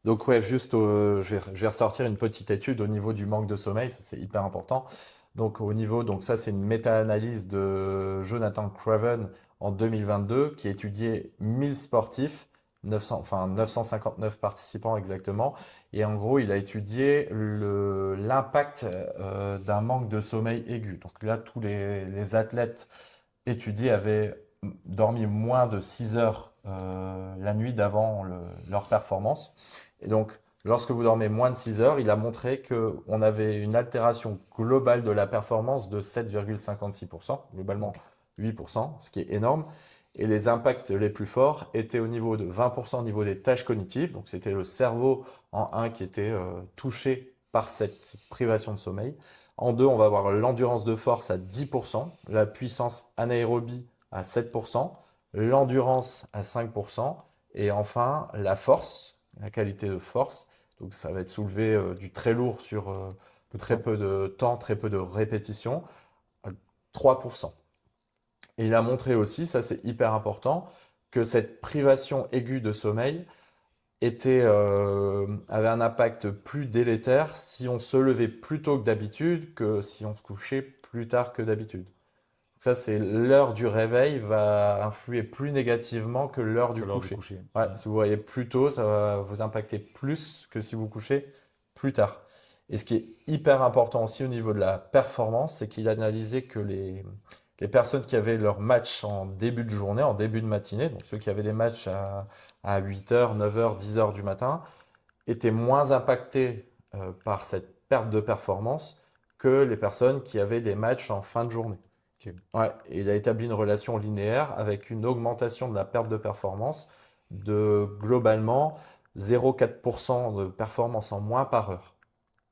Donc ouais, juste, je vais ressortir une petite étude au niveau du manque de sommeil, ça c'est hyper important. Donc au niveau, donc ça c'est une méta-analyse de Jonathan Craven en 2022 qui a étudié 1000 sportifs, 959 participants exactement. Et en gros, il a étudié l'impact d'un manque de sommeil aigu. Donc là, tous les athlètes étudiés avaient dormi moins de 6 heures la nuit d'avant leur performance. Et donc, lorsque vous dormez moins de 6 heures, il a montré qu'on avait une altération globale de la performance de 7,56%, globalement 8%, ce qui est énorme. Et les impacts les plus forts étaient au niveau de 20% au niveau des tâches cognitives. Donc, c'était le cerveau en 1 qui était touché par cette privation de sommeil. En 2, on va avoir l'endurance de force à 10%, la puissance anaérobie à 7%, l'endurance à 5%, et enfin la force, la qualité de force. Donc ça va être soulevé du très lourd sur Peu de très temps. peu de temps, très peu de répétitions, à 3%. Et il a montré aussi, ça c'est hyper important, que cette privation aiguë de sommeil avait un impact plus délétère si on se levait plus tôt que d'habitude que si on se couchait plus tard que d'habitude. Ça, c'est l'heure du réveil va influer plus négativement que l'heure Que du l'heure du coucher. coucher. Ouais, si vous voyez plus tôt, ça va vous impacter plus que si vous couchez plus tard. Et ce qui est hyper important aussi au niveau de la performance, c'est qu'il a analysé que les personnes qui avaient leur match en début de journée, en début de matinée, donc ceux qui avaient des matchs à 8h, 9h, 10h du matin, étaient moins impactés par cette perte de performance que les personnes qui avaient des matchs en fin de journée. Ok. Ouais, et il a établi une relation linéaire avec une augmentation de la perte de performance de globalement 0,4% de performance en moins par heure.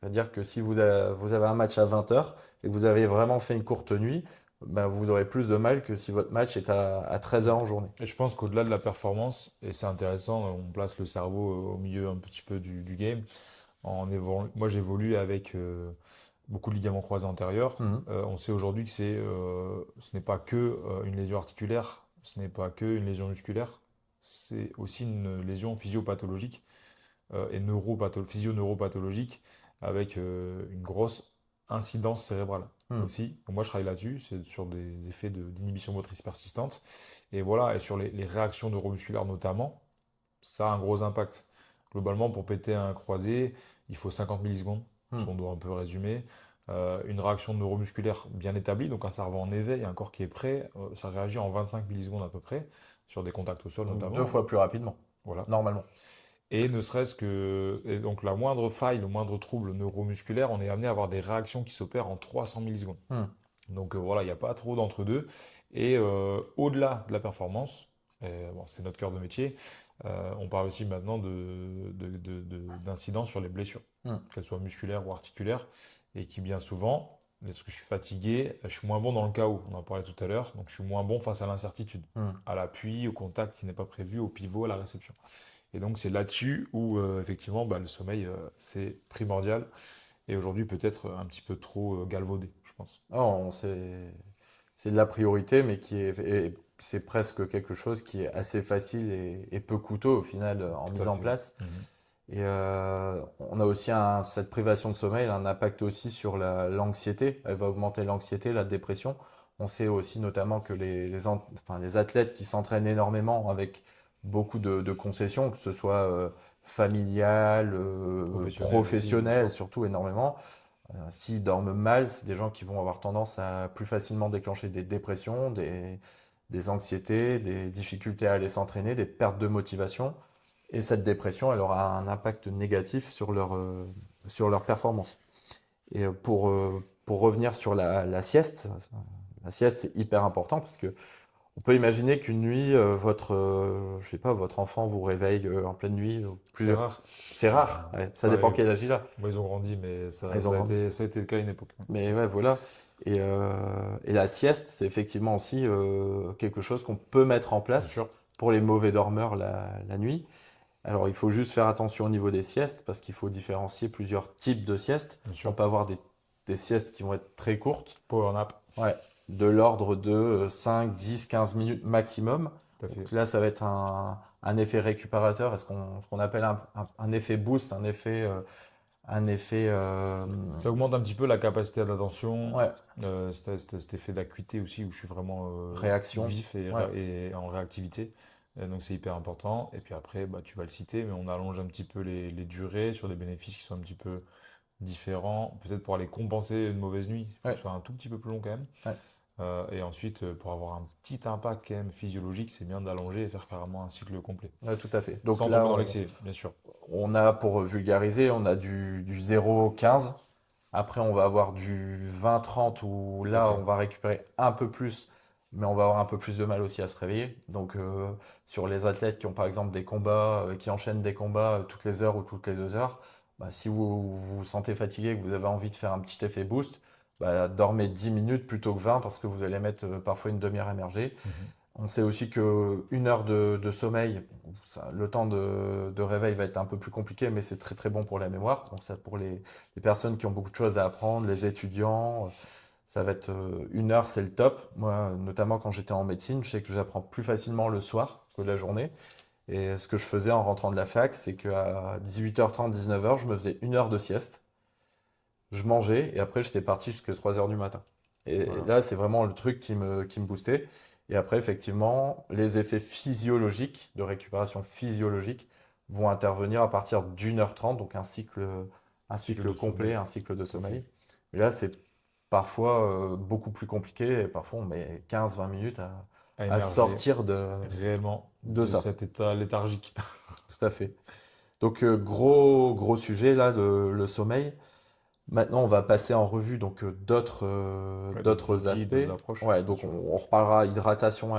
C'est-à-dire que si vous avez un match à 20 heures et que vous avez vraiment fait une courte nuit, ben vous aurez plus de mal que si votre match est à 13 heures en journée. Et je pense qu'au-delà de la performance, et c'est intéressant, on place le cerveau au milieu un petit peu du game. Moi, j'évolue avec beaucoup de ligaments croisés antérieurs. Mhm. On sait aujourd'hui que ce n'est pas que une lésion articulaire, ce n'est pas que une lésion musculaire, c'est aussi une lésion physiopathologique et physio-neuropathologique avec une grosse incidence cérébrale Mhm. aussi. Donc moi, je travaille là-dessus, c'est sur des effets d'inhibition motrice persistante. Et voilà, et sur les réactions neuromusculaires notamment, ça a un gros impact. Globalement, pour péter un croisé, il faut 50 millisecondes, si Hmm. on doit un peu résumer. Une réaction neuromusculaire bien établie, donc un cerveau en éveil, un corps qui est prêt, ça réagit en 25 millisecondes à peu près, sur des contacts au sol Donc 2 notamment, hein. fois plus rapidement, Voilà. normalement. Et ne serait-ce que. Et donc la moindre faille, le moindre trouble neuromusculaire, on est amené à avoir des réactions qui s'opèrent en 300 millisecondes. Hmm. Donc voilà, il n'y a pas trop d'entre-deux. Et au-delà de la performance, et bon, c'est notre cœur de métier, on parle aussi maintenant d'incidents sur les blessures, Hmm. qu'elles soient musculaires ou articulaires, et qui bien souvent, parce que je suis fatigué, je suis moins bon dans le chaos, on en parlait tout à l'heure, donc je suis moins bon face à l'incertitude, Hmm. à l'appui, au contact qui n'est pas prévu, au pivot, à la réception. Et donc c'est là-dessus où effectivement bah, le sommeil c'est primordial et aujourd'hui peut-être un petit peu trop galvaudé, je pense. Oh, c'est de la priorité, mais c'est presque quelque chose qui est assez facile et peu coûteux au final en Tout à mise en fait. place. Mhm. Et on a aussi cette privation de sommeil, elle a un impact aussi sur l'anxiété. Elle va augmenter l'anxiété, la dépression. On sait aussi notamment que enfin, les athlètes qui s'entraînent énormément avec beaucoup de concessions, que ce soit familiales, Professionnel aussi, bien professionnelles, sûr. surtout énormément, s'ils dorment mal, c'est des gens qui vont avoir tendance à plus facilement déclencher des dépressions, des anxiétés, des difficultés à aller s'entraîner, des pertes de motivation. Et cette dépression, elle aura un impact négatif sur leur performance. Et pour revenir sur la sieste, c'est hyper important parce que on peut imaginer qu'une nuit, je sais pas, votre enfant vous réveille en pleine nuit. C'est rare. C'est rare, ouais. Ça Ça dépend arrive. quel âge il a. Moi, ils ont grandi, mais Ah, ils ont grandi. ça a été le cas à une époque. Ouais, Mais tout à ouais, fait. voilà. Et la sieste, c'est effectivement aussi quelque chose qu'on peut mettre en Bien sûr, place pour les mauvais dormeurs la nuit. Alors, il faut juste faire attention au niveau des siestes parce qu'il faut différencier plusieurs types de siestes bien pour sûr. pas avoir des siestes qui vont être très courtes. Power nap, Ouais, de l'ordre de 5, 10, 15 minutes maximum. tout à fait. Donc là, ça va être un effet récupérateur, ce qu'on appelle un effet boost, un effet Ça augmente un petit peu la capacité d'attention, ouais, cet effet d'acuité aussi où je suis vraiment réaction. vif Ouais. et en réactivité. Donc c'est hyper important. Et puis après, bah, tu vas le citer, mais on allonge un petit peu les durées sur des bénéfices qui sont un petit peu différents, peut-être pour aller compenser une mauvaise nuit. Il faut que Ouais, ce soit un tout petit peu plus long quand même. ouais, Et ensuite, pour avoir un petit impact quand même physiologique, c'est bien d'allonger et faire carrément un cycle complet. ouais, tout à fait. Donc Sans là, tomber dans l'excès, bien sûr. on a, pour vulgariser, on a du 0-15. Après, on va avoir du 20-30 où Tout à là, fait. on va récupérer un peu plus, mais on va avoir un peu plus de mal aussi à se réveiller. Donc, sur les athlètes qui ont par exemple des combats, qui enchaînent des combats toutes les heures ou toutes les 2 heures, bah, si vous sentez fatigué, que vous avez envie de faire un petit effet boost, bah, dormez 10 minutes plutôt que 20 parce que vous allez mettre parfois une demi-heure à émerger. Mhm. On sait aussi que 1 heure de sommeil, le temps de réveil va être un peu plus compliqué, mais c'est très très bon pour la mémoire. Donc ça, pour les personnes qui ont beaucoup de choses à apprendre, les étudiants, ça va être 1 heure, c'est le top. Moi, notamment quand j'étais en médecine, je sais que j'apprends plus facilement le soir que la journée. Et ce que je faisais en rentrant de la fac, c'est qu'à 18h30, 19h, je me faisais 1 heure de sieste. Je mangeais et après j'étais parti jusqu'à 3 heures du matin. Et Voilà. là, c'est vraiment le truc qui me boostait. Et après, effectivement, les effets physiologiques, de récupération physiologique, vont intervenir à partir d'1h30, donc un Cycle cycle de complet, sommeil, un cycle de tout à fait. sommeil. Et là, c'est parfois beaucoup plus compliqué et parfois on met 15-20 minutes À à émerger sortir réellement de de ça. cet état léthargique. Tout à fait. Donc, gros sujet là, le sommeil. Maintenant, on va passer en revue donc Ouais, d'autres d'autres outils, aspects. d'autres approches, Ouais, bien donc sûr. on reparlera hydratation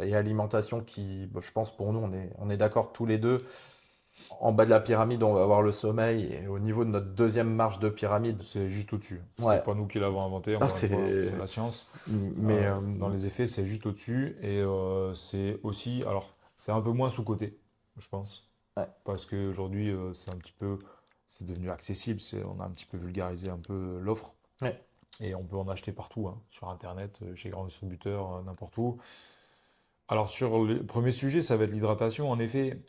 et alimentation qui, bah, je pense pour nous, on est d'accord tous les deux. En bas de la pyramide, on va avoir le sommeil et au niveau de notre deuxième marche de pyramide, C'est juste au-dessus. C'est ouais, pas nous qui l'avons inventé, non, encore une fois, c'est la science. mais Dans les effets, c'est juste au-dessus. Et c'est aussi, alors, c'est un peu moins sous-coté, je pense. ouais, Parce qu'aujourd'hui, c'est un petit peu, c'est devenu accessible. On a un petit peu vulgarisé un peu l'offre. ouais, Et on peut en acheter partout, hein, sur Internet, chez grands distributeurs, n'importe où. Alors, sur le premier sujet, ça va être l'hydratation. En effet,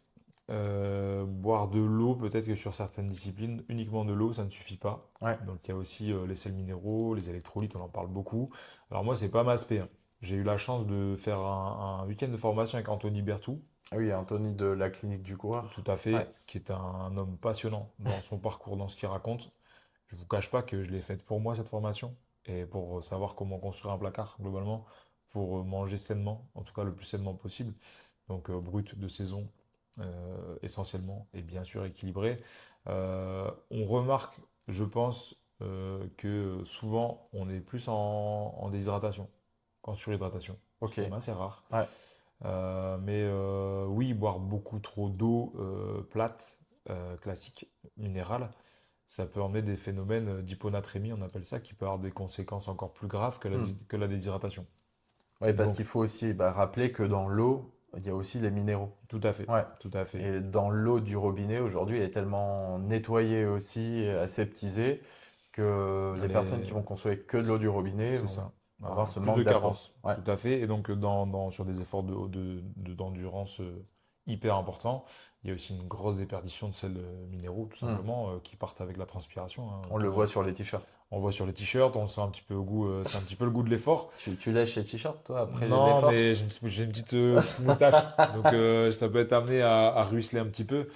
boire de l'eau, peut-être que sur certaines disciplines, uniquement de l'eau, ça ne suffit pas. ouais, Donc, il y a aussi les sels minéraux, les électrolytes, on en parle beaucoup. Alors, moi, c'est pas ma spé, hein. J'ai eu la chance de faire un week-end de formation avec Anthony Bertou, Ah oui, Anthony de la clinique du coureur. tout à Ouais. fait, qui est un homme passionnant dans son parcours, dans ce qu'il raconte. Je ne vous cache pas que je l'ai faite pour moi, cette formation, et pour savoir comment construire un placard, globalement, pour manger sainement, en tout cas le plus sainement possible. Donc brut de saison, essentiellement, et bien sûr équilibré. On remarque, je pense, que souvent, on est plus en déshydratation qu'en surhydratation. C'est Ok. quand même assez rare. Ouais. Mais oui, boire beaucoup trop d'eau plate, classique, minérale, ça peut emmener des phénomènes d'hyponatrémie, on appelle ça, qui peut avoir des conséquences encore plus graves que Hmm. que la déshydratation. Ouais, parce Donc, qu'il faut aussi rappeler que dans l'eau, il y a aussi les minéraux. tout à fait, Ouais. tout à fait. Et dans l'eau du robinet, aujourd'hui, elle est tellement nettoyée aussi, aseptisée, que les Elle personnes qui est- vont consommer que de l'eau du robinet C'est vont ça. avoir Voilà, ce plus de manque d'apport. carence, Ouais. tout à fait. Et donc, sur des efforts d'endurance hyper importants, il y a aussi une grosse déperdition de sels minéraux, tout Hmm. simplement, qui partent avec la transpiration, hein. On le voit sur les t-shirts. On voit sur les t-shirts, on sent un petit peu au goût, c'est un petit peu le goût de l'effort. Tu lèches les t-shirts, toi, après Non, l'effort? mais j'ai une petite moustache, donc ça peut être amené à ruisseler un petit peu.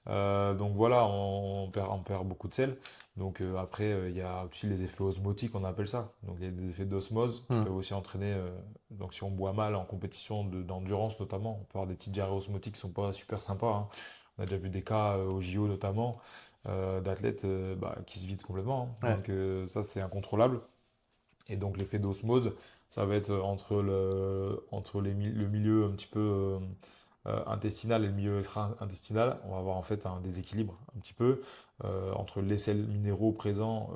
Donc voilà, on perd beaucoup de sel. Donc après, il y a aussi les effets osmotiques, on appelle ça. Donc il y a des effets d'osmose qui Hmm. peuvent aussi entraîner, donc si on boit mal en compétition d'endurance notamment, on peut avoir des petites diarrhées osmotiques qui sont pas super sympas, hein. On a déjà vu des cas au JO notamment, d'athlètes qui se vident complètement, hein. Ouais. Donc ça c'est incontrôlable. Et donc l'effet d'osmose, ça va être le milieu un petit peu intestinal et le milieu extra-intestinal. On va avoir en fait un déséquilibre un petit peu entre les sels minéraux présents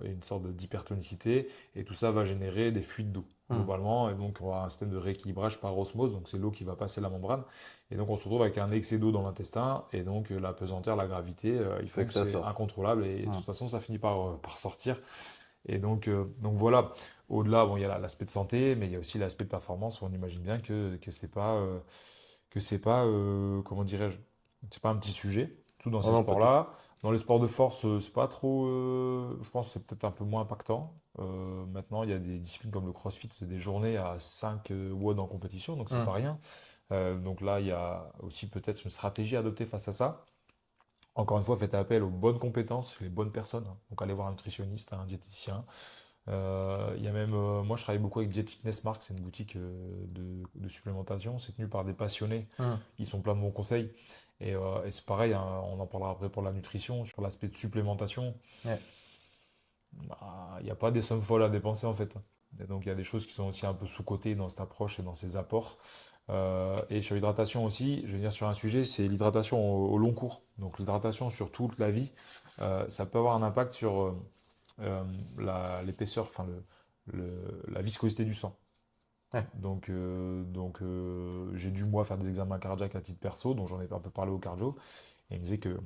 et une sorte d'hypertonicité. Et tout ça va générer des fuites d'eau Hmm. globalement. Et donc on va avoir un système de rééquilibrage par osmose. Donc c'est l'eau qui va passer la membrane. Et donc on se retrouve avec un excès d'eau dans l'intestin. Et donc la pesanteur, la gravité, il Fait faut que que ça c'est sort. incontrôlable. Et de Hmm. toute façon, ça finit par sortir. Et donc voilà, au-delà, bon, il y a l'aspect de santé, mais il y a aussi l'aspect de performance où on imagine bien que c'est pas, comment dirais-je, c'est pas un petit sujet, tout dans Non, ces non, pas du tout. sports-là. Dans les sports de force, c'est pas trop, je pense que c'est peut-être un peu moins impactant. Maintenant, il y a des disciplines comme le CrossFit, où c'est des journées à 5 WOD en compétition, donc c'est Hmm. pas rien. Donc là, il y a aussi peut-être une stratégie à adopter face à ça. Encore une fois, faites appel aux bonnes compétences, les bonnes personnes, hein. Donc allez voir un nutritionniste, un diététicien. Il y a même, moi je travaille beaucoup avec Diet Fitness Mark, c'est une boutique de supplémentation, c'est tenu par des passionnés, Hmm. ils sont plein de bons conseils. Et c'est pareil, hein, on en parlera après pour la nutrition, sur l'aspect de supplémentation, Ouais. bah, il n'y a pas des sommes folles à dépenser en fait. Et donc il y a des choses qui sont aussi un peu sous-cotées dans cette approche et dans ces apports. Et sur l'hydratation aussi, je vais venir sur un sujet, c'est l'hydratation au long cours. Donc l'hydratation sur toute la vie, ça peut avoir un impact sur l'épaisseur, enfin la viscosité du sang. Ouais. Donc j'ai dû moi faire des examens cardiaques à titre perso, donc j'en ai un peu parlé au cardio, et il me disait que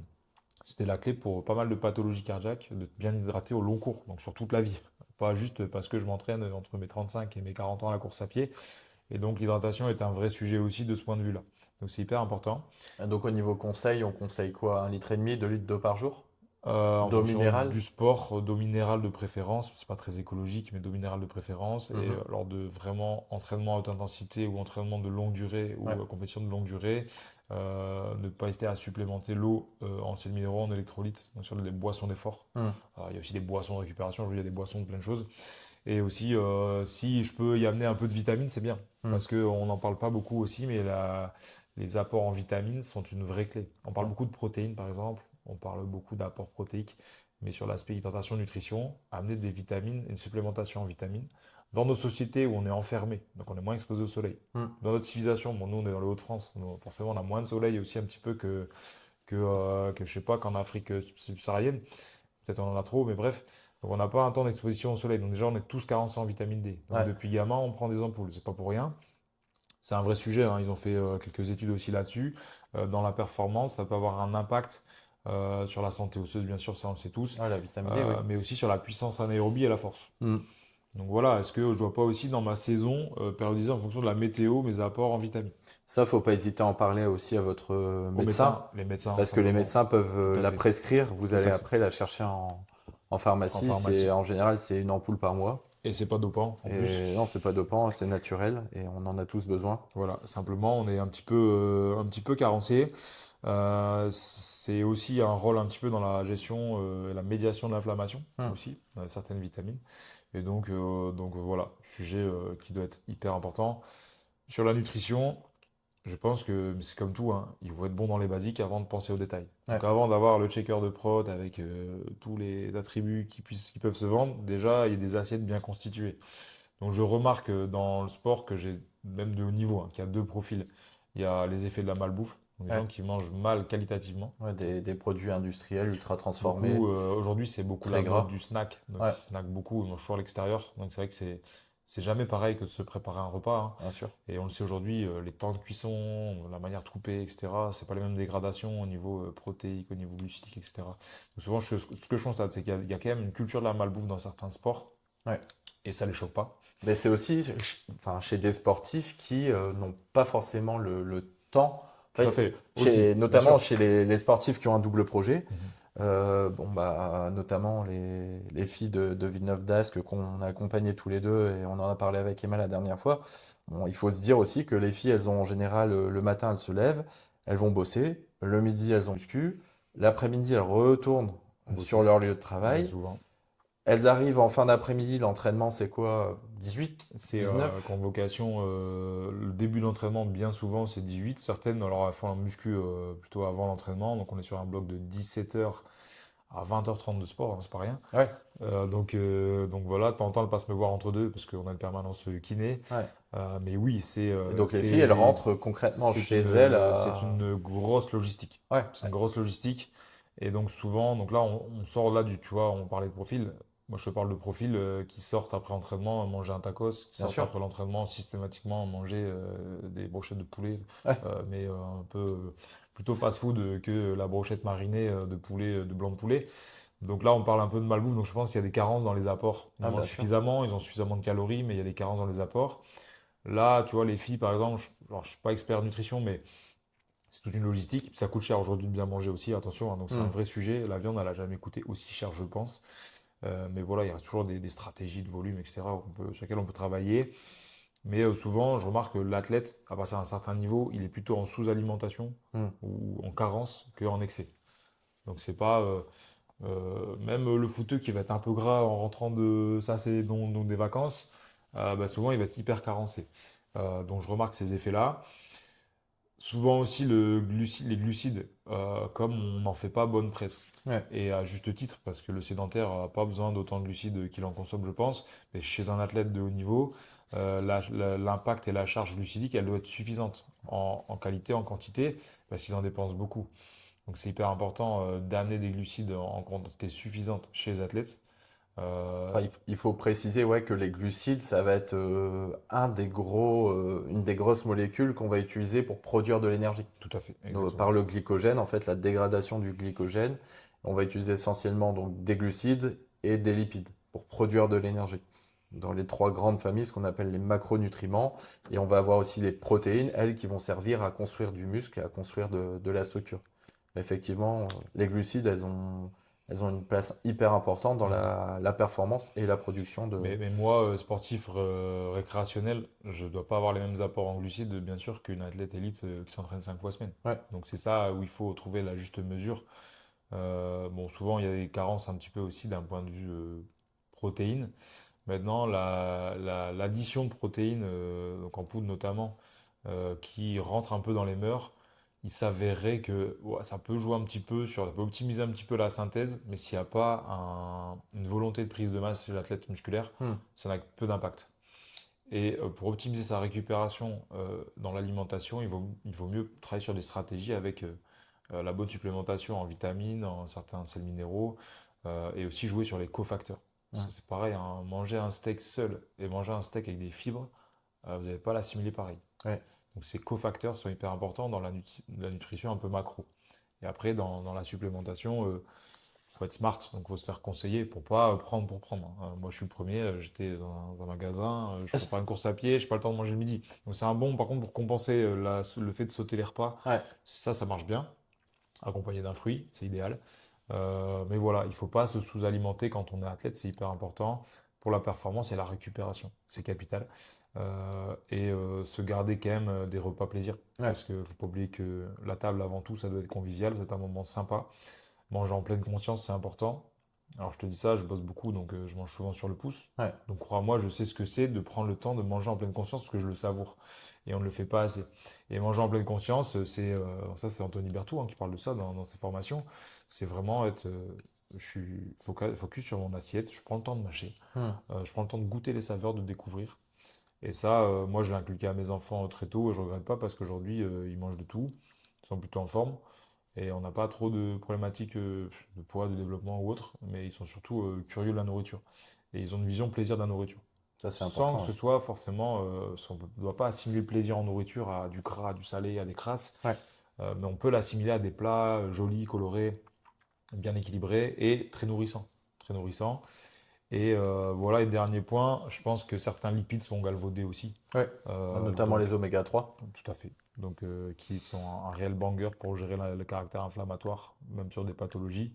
c'était la clé pour pas mal de pathologies cardiaques, de bien hydrater au long cours, donc sur toute la vie. Pas juste parce que je m'entraîne entre mes 35 et mes 40 ans à la course à pied. Et donc l'hydratation est un vrai sujet aussi de ce point de vue-là. Donc c'est hyper important. Et donc au niveau conseil, on conseille quoi? 1,5 litre, 2 litres d'eau par jour? En D'eau fonction minérale? du sport, d'eau minérale de préférence, c'est pas très écologique, mais d'eau minérale de préférence. Et Mhm. lors de vraiment entraînement à haute intensité ou entraînement de longue durée ou Ouais. compétition de longue durée, ne pas hésiter à supplémenter l'eau en sels minéraux, en électrolytes, donc sur des boissons d'effort. Hmm. Alors, il y a aussi des boissons de récupération, il y a des boissons de plein de choses. Et aussi, si je peux y amener un peu de vitamines, c'est bien. Hmm. Parce qu'on n'en parle pas beaucoup aussi, mais les apports en vitamines sont une vraie clé. On parle Hmm. beaucoup de protéines, par exemple. On parle beaucoup d'apports protéiques. Mais sur l'aspect hydratation, nutrition, amener des vitamines, une supplémentation en vitamines. Dans notre société où on est enfermé, donc on est moins exposé au soleil. Hmm. Dans notre civilisation, bon, nous on est dans les Hauts-de-France, donc forcément on a moins de soleil aussi un petit peu que je sais pas, qu'en Afrique subsaharienne. Peut-être on en a trop, mais bref. Donc on n'a pas un temps d'exposition au soleil. Donc déjà, on est tous carencés en vitamine D. Donc Ouais. depuis gamin, on prend des ampoules. C'est pas pour rien. C'est un vrai sujet, hein. Ils ont fait quelques études aussi là-dessus. Dans la performance, ça peut avoir un impact sur la santé osseuse, bien sûr, ça on le sait tous, Ah, la vitamine D, oui. mais aussi sur la puissance anaérobie et la force. Hmm. Donc voilà, est-ce que je dois pas aussi dans ma saison périodiser en fonction de la météo mes apports en vitamines? Ça, faut pas hésiter à en parler aussi à votre Aux médecin, les médecins, parce que les simplement. médecins peuvent Tout à la fait. prescrire. Vous Tout allez à fait. après la chercher en En pharmacie. pharmacie. En général, c'est une ampoule par mois. Et c'est pas dopant en plus. Et non, c'est pas dopant, c'est naturel et on en a tous besoin. Voilà, simplement, on est un petit peu carencé. C'est aussi un rôle un petit peu dans la gestion et la médiation de l'inflammation Hmm. aussi, certaines vitamines. Et donc voilà, sujet qui doit être hyper important. Sur la nutrition, je pense que c'est comme tout, hein, il faut être bon dans les basiques avant de penser aux détails. Ouais. Donc avant d'avoir le checker de prod avec tous les attributs qui peuvent se vendre, déjà il y a des assiettes bien constituées. Donc je remarque dans le sport que j'ai même de haut niveau, hein, qu'il y a deux profils. Il y a les effets de la malbouffe, donc des Ouais. gens qui mangent mal qualitativement. Ouais, des produits industriels ultra transformés, Beaucoup, aujourd'hui c'est beaucoup la très mode gras. du snack, donc Ouais, ils snackent beaucoup, ils mangent toujours à l'extérieur. Donc c'est vrai que c'est jamais pareil que de se préparer un repas, hein. bien sûr. Et on le sait aujourd'hui, les temps de cuisson, la manière de couper, etc., c'est pas les mêmes dégradations au niveau protéique, au niveau glucidique, etc. Donc souvent, ce que je constate, c'est qu'il y a quand même une culture de la malbouffe dans certains sports, Ouais. et ça les choque pas. Mais c'est aussi enfin, chez des sportifs qui n'ont pas forcément le temps. Tout En à fait, fait, aussi, bien notamment sûr. chez les sportifs qui ont un double projet, Mhm. bon, bah, notamment les filles de Villeneuve d'Ascq qu'on a accompagnées tous les deux et on en a parlé avec Emma la dernière fois. Bon, il faut se dire aussi que les filles, elles ont en général le matin, elles se lèvent, elles vont bosser, le midi, elles ont muscu, l'après-midi, elles retournent sur Bosser, leur lieu de bien travail. souvent. Elles arrivent en fin d'après-midi, l'entraînement c'est quoi? 18, C'est 19? convocation, le début de l'entraînement, bien souvent, c'est 18. Certaines, alors, elles font la muscu plutôt avant l'entraînement. Donc, on est sur un bloc de 17h à 20h30 de sport, hein, c'est pas rien. Ouais, Donc voilà, de temps en temps, elles passent me voir entre deux parce qu'on a une permanence kiné. ouais. Mais oui, Et donc les filles, elles rentrent concrètement chez elles c'est à... une grosse logistique. Ouais, C'est une grosse logistique. Et donc souvent, donc là, on sort là du, tu vois, on parlait de profil. Moi, je te parle de profils qui sortent après entraînement manger un tacos, qui bien sortent sûr. après l'entraînement systématiquement manger des brochettes de poulet, Ouais, mais un peu plutôt fast-food que la brochette marinée de poulet, de blanc de poulet. Donc là, on parle un peu de malbouffe, donc je pense qu'il y a des carences dans les apports. Ils ah, bien mangent sûr. suffisamment, ils ont suffisamment de calories, mais il y a des carences dans les apports. Là, tu vois, les filles, par exemple, alors, je suis pas expert nutrition, mais c'est toute une logistique. Ça coûte cher aujourd'hui de bien manger aussi, attention, hein, donc c'est un Hmm. vrai sujet. La viande, elle n'a jamais coûté aussi cher, je pense. Mais voilà, il y a toujours des stratégies de volume, etc., sur lesquelles on peut travailler. Mais souvent, je remarque que l'athlète, à partir d'un certain niveau, il est plutôt en sous-alimentation Hmm. ou en carence qu'en excès. Donc c'est pas même le footeux qui va être un peu gras en rentrant de ça, c'est donc des vacances. Bah, souvent il va être hyper carencé. Donc je remarque ces effets-là. Souvent aussi les glucides, comme on n'en fait pas bonne presse. Ouais, Et à juste titre, parce que le sédentaire n'a pas besoin d'autant de glucides qu'il en consomme, je pense. Mais chez un athlète de haut niveau, l'impact et la charge glucidique, elle doit être suffisante en qualité, en quantité, parce qu'ils en dépensent beaucoup. Donc c'est hyper important d'amener des glucides en quantité suffisante chez les athlètes. Euh, enfin, il faut préciser ouais, que les glucides, ça va être une des grosses molécules qu'on va utiliser pour produire de l'énergie. Tout à fait, Par exactement. le glycogène, en fait, la dégradation du glycogène, on va utiliser essentiellement donc, des glucides et des lipides pour produire de l'énergie. Dans les trois grandes familles, ce qu'on appelle les macronutriments, et on va avoir aussi les protéines, elles, qui vont servir à construire du muscle et à construire de la structure. Effectivement, les glucides, elles ont une place hyper importante dans Mhm. la performance et la production Mais moi, sportif récréationnel, je ne dois pas avoir les mêmes apports en glucides, bien sûr, qu'une athlète élite qui s'entraîne 5 fois semaine. Ouais, Donc c'est ça où il faut trouver la juste mesure. Bon, souvent, il y a des carences un petit peu aussi d'un point de vue protéines. Maintenant, l'addition de protéines, donc en poudre notamment, qui rentre un peu dans les mœurs, il s'avérerait que ouais, ça peut jouer un petit peu ça peut optimiser un petit peu la synthèse, mais s'il n'y a pas une volonté de prise de masse chez l'athlète musculaire, hmm, ça n'a que peu d'impact. Et pour optimiser sa récupération dans l'alimentation, il vaut mieux travailler sur des stratégies avec la bonne supplémentation en vitamines, en certains sels minéraux, et aussi jouer sur les cofacteurs. Parce hmm, que c'est pareil, hein, manger un steak seul et manger un steak avec des fibres, vous n'allez pas l'assimiler pareil. ouais. Donc ces cofacteurs sont hyper importants dans la nutrition un peu macro. Et après, dans la supplémentation, faut être smart, donc faut se faire conseiller pour pas prendre pour prendre, hein. Moi, je suis le premier, j'étais dans un magasin, je prépare une course à pied, je n'ai pas le temps de manger le midi. Donc c'est un bon, par contre, pour compenser le fait de sauter les repas, Ouais. ça marche bien, accompagné d'un fruit, c'est idéal. Mais voilà, il faut pas se sous-alimenter quand on est athlète, c'est hyper important pour la performance et la récupération. C'est capital. Se garder quand même des repas plaisir. Ouais. Parce qu'il ne faut pas oublier que la table, avant tout, ça doit être convivial, c'est un moment sympa. Manger en pleine conscience, c'est important. Alors je te dis ça, je bosse beaucoup, donc je mange souvent sur le pouce. Ouais. Donc crois-moi, je sais ce que c'est de prendre le temps de manger en pleine conscience parce que je le savoure. Et on ne le fait pas assez. Et manger en pleine conscience, ça c'est Anthony Berthoud qui parle de ça dans ses formations. C'est vraiment être, je suis focus sur mon assiette, je prends le temps de mâcher, Hmm. je prends le temps de goûter les saveurs, de découvrir. Et ça, moi je l'ai inculqué à mes enfants très tôt et je regrette pas parce qu'aujourd'hui ils mangent de tout, ils sont plutôt en forme. Et on n'a pas trop de problématiques de poids, de développement ou autre, mais ils sont surtout curieux de la nourriture. Et ils ont une vision plaisir de la nourriture. Ça, c'est Sans que important. ce soit forcément, on ne doit pas assimiler le plaisir en nourriture à du gras, à du salé, à des crasses, Ouais. mais on peut l'assimiler à des plats jolis, colorés, bien équilibrés et très nourrissants. Très nourrissants. Et voilà, et dernier point, je pense que certains lipides sont galvaudés aussi. Ouais. Notamment Donc, les oméga 3. tout à fait. Donc, qui sont un réel banger pour gérer le caractère inflammatoire, même sur des pathologies.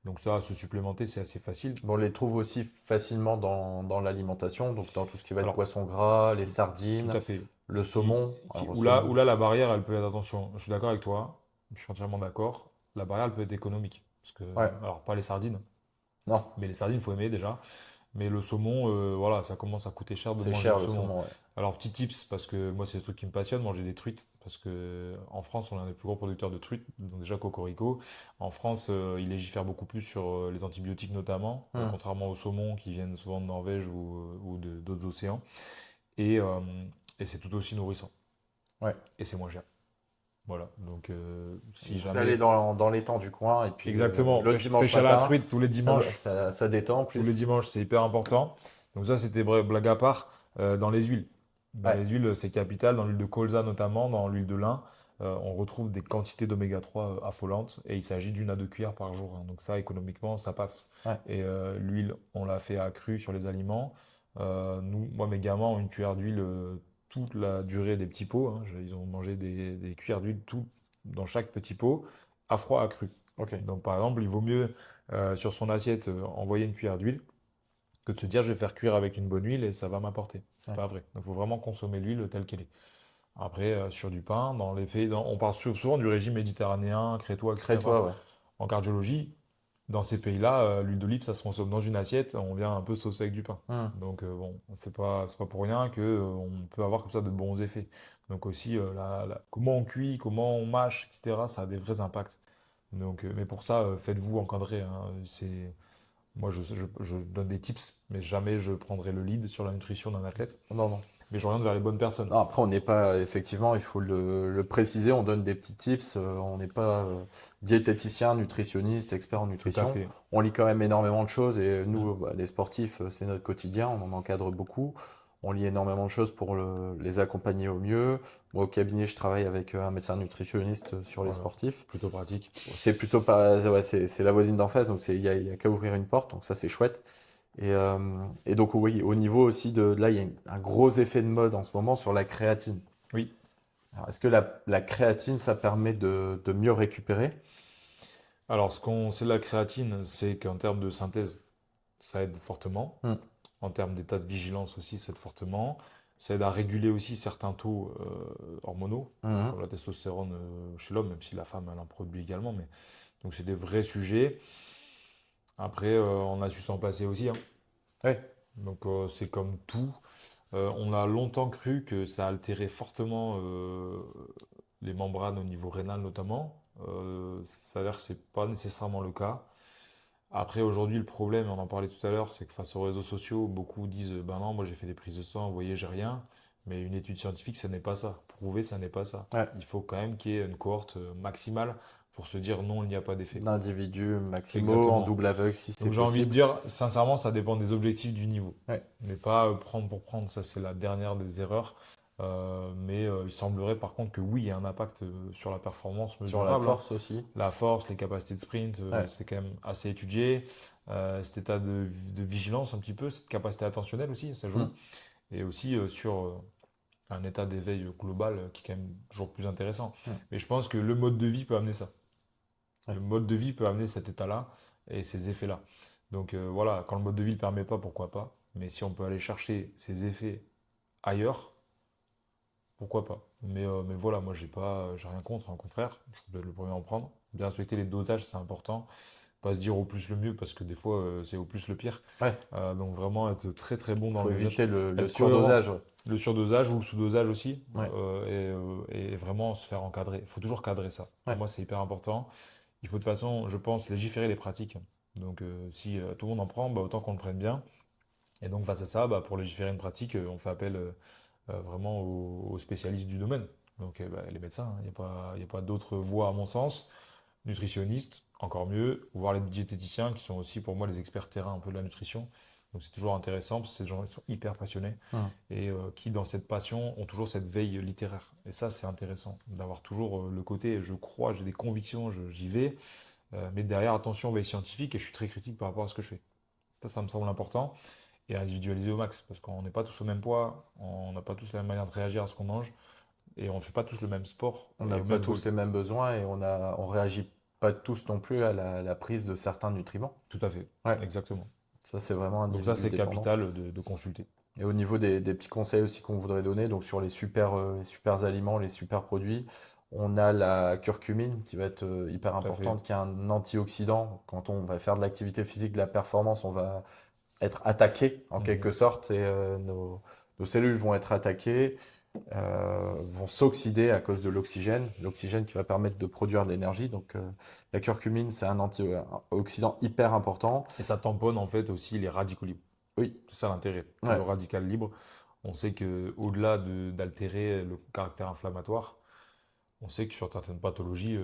Donc ça, se supplémenter, c'est assez facile. Bon, on les trouve aussi facilement dans l'alimentation, donc dans tout ce qui va être Alors, poisson gras, les tout à sardines, fait. le saumon. Alors, le Où saumon. là, la barrière, elle peut être, attention, je suis d'accord avec toi, je suis entièrement d'accord, la barrière, elle peut être économique. Parce que, Ouais. alors, pas les sardines, Non, mais les sardines, il faut aimer déjà. Mais le saumon, voilà, ça commence à coûter cher de c'est manger cher du le saumon. saumon. Ouais. Alors, petit tips, parce que moi, c'est le truc qui me passionne, manger des truites. Parce que en France, on est un des plus gros producteurs de truites. Donc, déjà, Cocorico. En France, ils légifèrent beaucoup plus sur les antibiotiques, notamment, Hmm. contrairement aux saumons qui viennent souvent de Norvège ou d'autres océans. Et, euh, et c'est tout aussi nourrissant. Ouais. Et c'est moins cher. Voilà. Donc, si Vous jamais. allez dans l'étang du coin et puis Exactement, le dimanche pêche à la matin, truite tous les dimanches. ça détend en Tous les plus. dimanches, c'est hyper important. Donc ça, c'était blague à part. Dans les huiles. Dans Ouais. les huiles, c'est capital. Dans l'huile de colza notamment, dans l'huile de lin, on retrouve des quantités d'oméga 3 affolantes. Et il s'agit d'une à deux cuillères par jour. Donc ça, économiquement, ça passe. Ouais. Et l'huile, on l'a fait à cru sur les aliments. Moi, mes gamins ont une cuillère d'huile toute la durée des petits pots. Ils ont mangé des cuillères d'huile tout dans chaque petit pot, à froid, à cru. Ok. Donc par exemple, il vaut mieux sur son assiette envoyer une cuillère d'huile que de se dire je vais faire cuire avec une bonne huile et ça va m'apporter. C'est Ouais. pas vrai. Donc il faut vraiment consommer l'huile telle qu'elle est. Après, sur du pain, on parle souvent du régime méditerranéen, crétois, etc. Crée-toi, ouais. En cardiologie, dans ces pays-là, l'huile d'olive, ça se consomme dans une assiette, on vient un peu saucer avec du pain. Hmm. Donc bon, c'est pas pour rien que on peut avoir comme ça de bons effets. Donc aussi, comment on cuit, comment on mâche, etc., ça a des vrais impacts. Donc, mais pour ça, faites-vous encadrer. Moi, je donne des tips, mais jamais je prendrai le lead sur la nutrition d'un athlète. Non, non. Mais je oriente vers les bonnes personnes. Non, après, on n'est pas, effectivement, il faut le préciser, on donne des petits tips, on n'est pas diététicien, nutritionniste, expert en Tout à nutrition. fait. On lit quand même énormément de choses et Mm. nous, les sportifs, c'est notre quotidien, on en encadre beaucoup. On lit énormément de choses pour les accompagner au mieux. Moi, au cabinet, je travaille avec un médecin nutritionniste sur les Voilà. sportifs. Plutôt pratique. C'est plutôt pas, ouais, c'est la voisine d'en face, donc il y a qu'à ouvrir une porte, donc ça c'est chouette. Et donc oui, au niveau aussi là, il y a un gros effet de mode en ce moment sur la créatine. Oui. Alors, est-ce que la créatine, ça permet de mieux récupérer? Alors, ce qu'on sait de la créatine, c'est qu'en termes de synthèse, ça aide fortement. Hmm. En termes d'état de vigilance aussi, ça aide fortement. Ça aide à réguler aussi certains taux hormonaux, Mhm. comme la testostérone chez l'homme, même si la femme elle en produit également. Donc, c'est des vrais sujets. Après, on a su s'en passer aussi. Oui. Donc, c'est comme tout. On a longtemps cru que ça altérait fortement les membranes au niveau rénal notamment. Ça s'avère que c'est pas nécessairement le cas. Après, aujourd'hui, le problème, on en parlait tout à l'heure, c'est que face aux réseaux sociaux, beaucoup disent, ben non, moi j'ai fait des prises de sang, vous voyez, j'ai rien. Mais une étude scientifique, ça n'est pas ça. Prouver, ça n'est pas ça. Ouais. Il faut quand même qu'il y ait une cohorte maximale pour se dire non, il n'y a pas d'effet. D'individus maximaux en Exactement. double aveugle si c'est Donc j'ai envie de possible. dire, sincèrement, ça dépend des objectifs du niveau. Ouais. Mais pas prendre pour prendre, ça c'est la dernière des erreurs. Il semblerait par contre que oui, il y a un impact sur la performance Sur la mesurable. force aussi. La force, les capacités de sprint, Ouais. c'est quand même assez étudié. Cet état de vigilance un petit peu, cette capacité attentionnelle aussi, ça joue. Mm. Et aussi sur un état d'éveil global qui est quand même toujours plus intéressant. Mm. Mais je pense que le mode de vie peut amener ça. Ouais. Le mode de vie peut amener cet état-là et ces effets-là. Donc voilà, quand le mode de vie ne le permet pas, pourquoi pas? Mais si on peut aller chercher ces effets ailleurs, pourquoi pas. Mais voilà, moi j'ai rien contre, au contraire, je peux être le premier à en prendre. Bien respecter les dosages, c'est important. Pas se dire au plus le mieux, parce que des fois c'est au plus le pire. Ouais, Donc vraiment être très très bon il dans faut le éviter dosage, le être cohérent. surdosage. Ouais. Le surdosage ou le sous-dosage aussi, Ouais, et vraiment se faire encadrer. Il faut toujours cadrer ça. Pour ouais. moi, c'est hyper important. Il faut de toute façon, je pense, légiférer les pratiques. Donc si tout le monde en prend, bah, autant qu'on le prenne bien. Et donc face à ça, bah, pour légiférer une pratique, on fait appel vraiment aux spécialistes du domaine. Donc bah, les médecins, hein. Il y a pas d'autre voie à mon sens. Nutritionnistes, encore mieux, voire les diététiciens qui sont aussi pour moi les experts terrain un peu de la nutrition. Donc c'est toujours intéressant parce que ces gens ils sont hyper passionnés Hum. et qui dans cette passion ont toujours cette veille littéraire. Et ça c'est intéressant d'avoir toujours le côté je crois, j'ai des convictions, j'y vais, mais derrière attention veille scientifique et je suis très critique par rapport à ce que je fais. Ça me semble important et individualiser au max parce qu'on n'est pas tous au même poids, on n'a pas tous la même manière de réagir à ce qu'on mange et on ne fait pas tous le même sport On et n'a au pas même tous volume. les mêmes besoins et on réagit pas tous non plus à la prise de certains nutriments. Tout à fait, Ouais, exactement. ça c'est vraiment Donc ça individu c'est dépendant. capital de consulter. Et au niveau des petits conseils aussi qu'on voudrait donner, donc sur les super aliments, les super produits, on a la curcumine qui va être hyper Tout à fait. importante, qui est un antioxydant. Quand on va faire de l'activité physique, de la performance, on va être attaqué en quelque Mhm. sorte et nos cellules vont être attaquées, vont s'oxyder à cause de l'oxygène qui va permettre de produire de l'énergie. Donc la curcumine, c'est un antioxydant hyper important. Et ça tamponne en fait aussi les radicaux libres. Oui, C'est ça l'intérêt. Que ouais, le radical libre, on sait que au-delà d'altérer le caractère inflammatoire, on sait que sur certaines pathologies,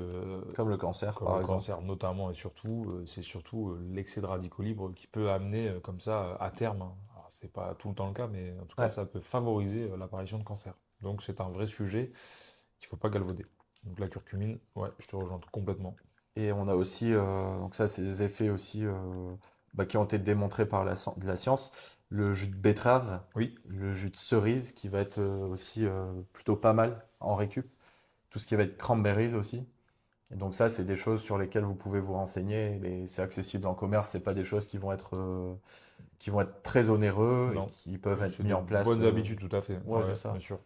comme le cancer comme par le exemple. cancer notamment et surtout, c'est surtout l'excès de radicaux libres qui peut amener comme ça à terme, hein. Alors, c'est pas tout le temps le cas, mais en tout cas, Ouais. ça peut favoriser l'apparition de cancer. Donc c'est un vrai sujet qu'il faut pas galvauder. Donc la curcumine, ouais, je te rejoins complètement. Et on a aussi, donc ça, c'est des effets aussi qui ont été démontrés par de la science. Le jus de betterave, Oui, le jus de cerise qui va être aussi plutôt pas mal en récup. Tout ce qui va être cranberries aussi. Et donc ça, c'est des choses sur lesquelles vous pouvez vous renseigner. C'est accessible en commerce, c'est pas des choses qui vont être très onéreux et non, qui peuvent être c'est mis des en place. bonnes habitudes, tout à fait. Ouais, c'est Ouais, bien ça. sûr.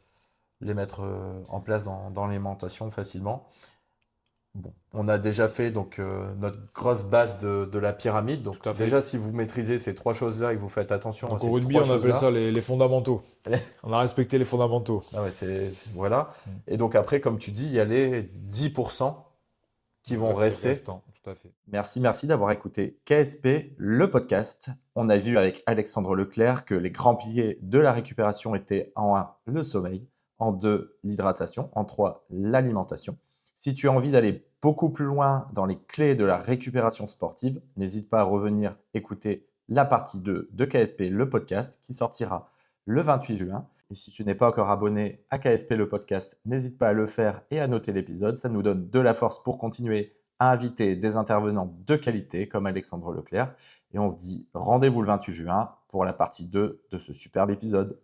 Les mettre en place dans l'alimentation facilement. Bon, on a déjà fait donc notre grosse base de la pyramide. Donc Tout à fait. déjà, si vous maîtrisez ces trois choses-là et que vous faites attention à Donc au ces rugby, trois on appelle ça choses-là, les fondamentaux. On a respecté les fondamentaux. ah ouais, voilà. Mm. Et donc après, comme tu dis, il y a les 10% qui vont Les rester. restants, tout à fait. Merci d'avoir écouté KSP, le podcast. On a vu avec Alexandre Leclerc que les grands piliers de la récupération étaient en 1, le sommeil, en 2, l'hydratation, en 3, l'alimentation. Si tu as envie d'aller beaucoup plus loin dans les clés de la récupération sportive, n'hésite pas à revenir écouter la partie 2 de KSP, le podcast, qui sortira le 28 juin. Et si tu n'es pas encore abonné à KSP, le podcast, n'hésite pas à le faire et à noter l'épisode. Ça nous donne de la force pour continuer à inviter des intervenants de qualité comme Alexandre Leclerc. Et on se dit rendez-vous le 28 juin pour la partie 2 de ce superbe épisode.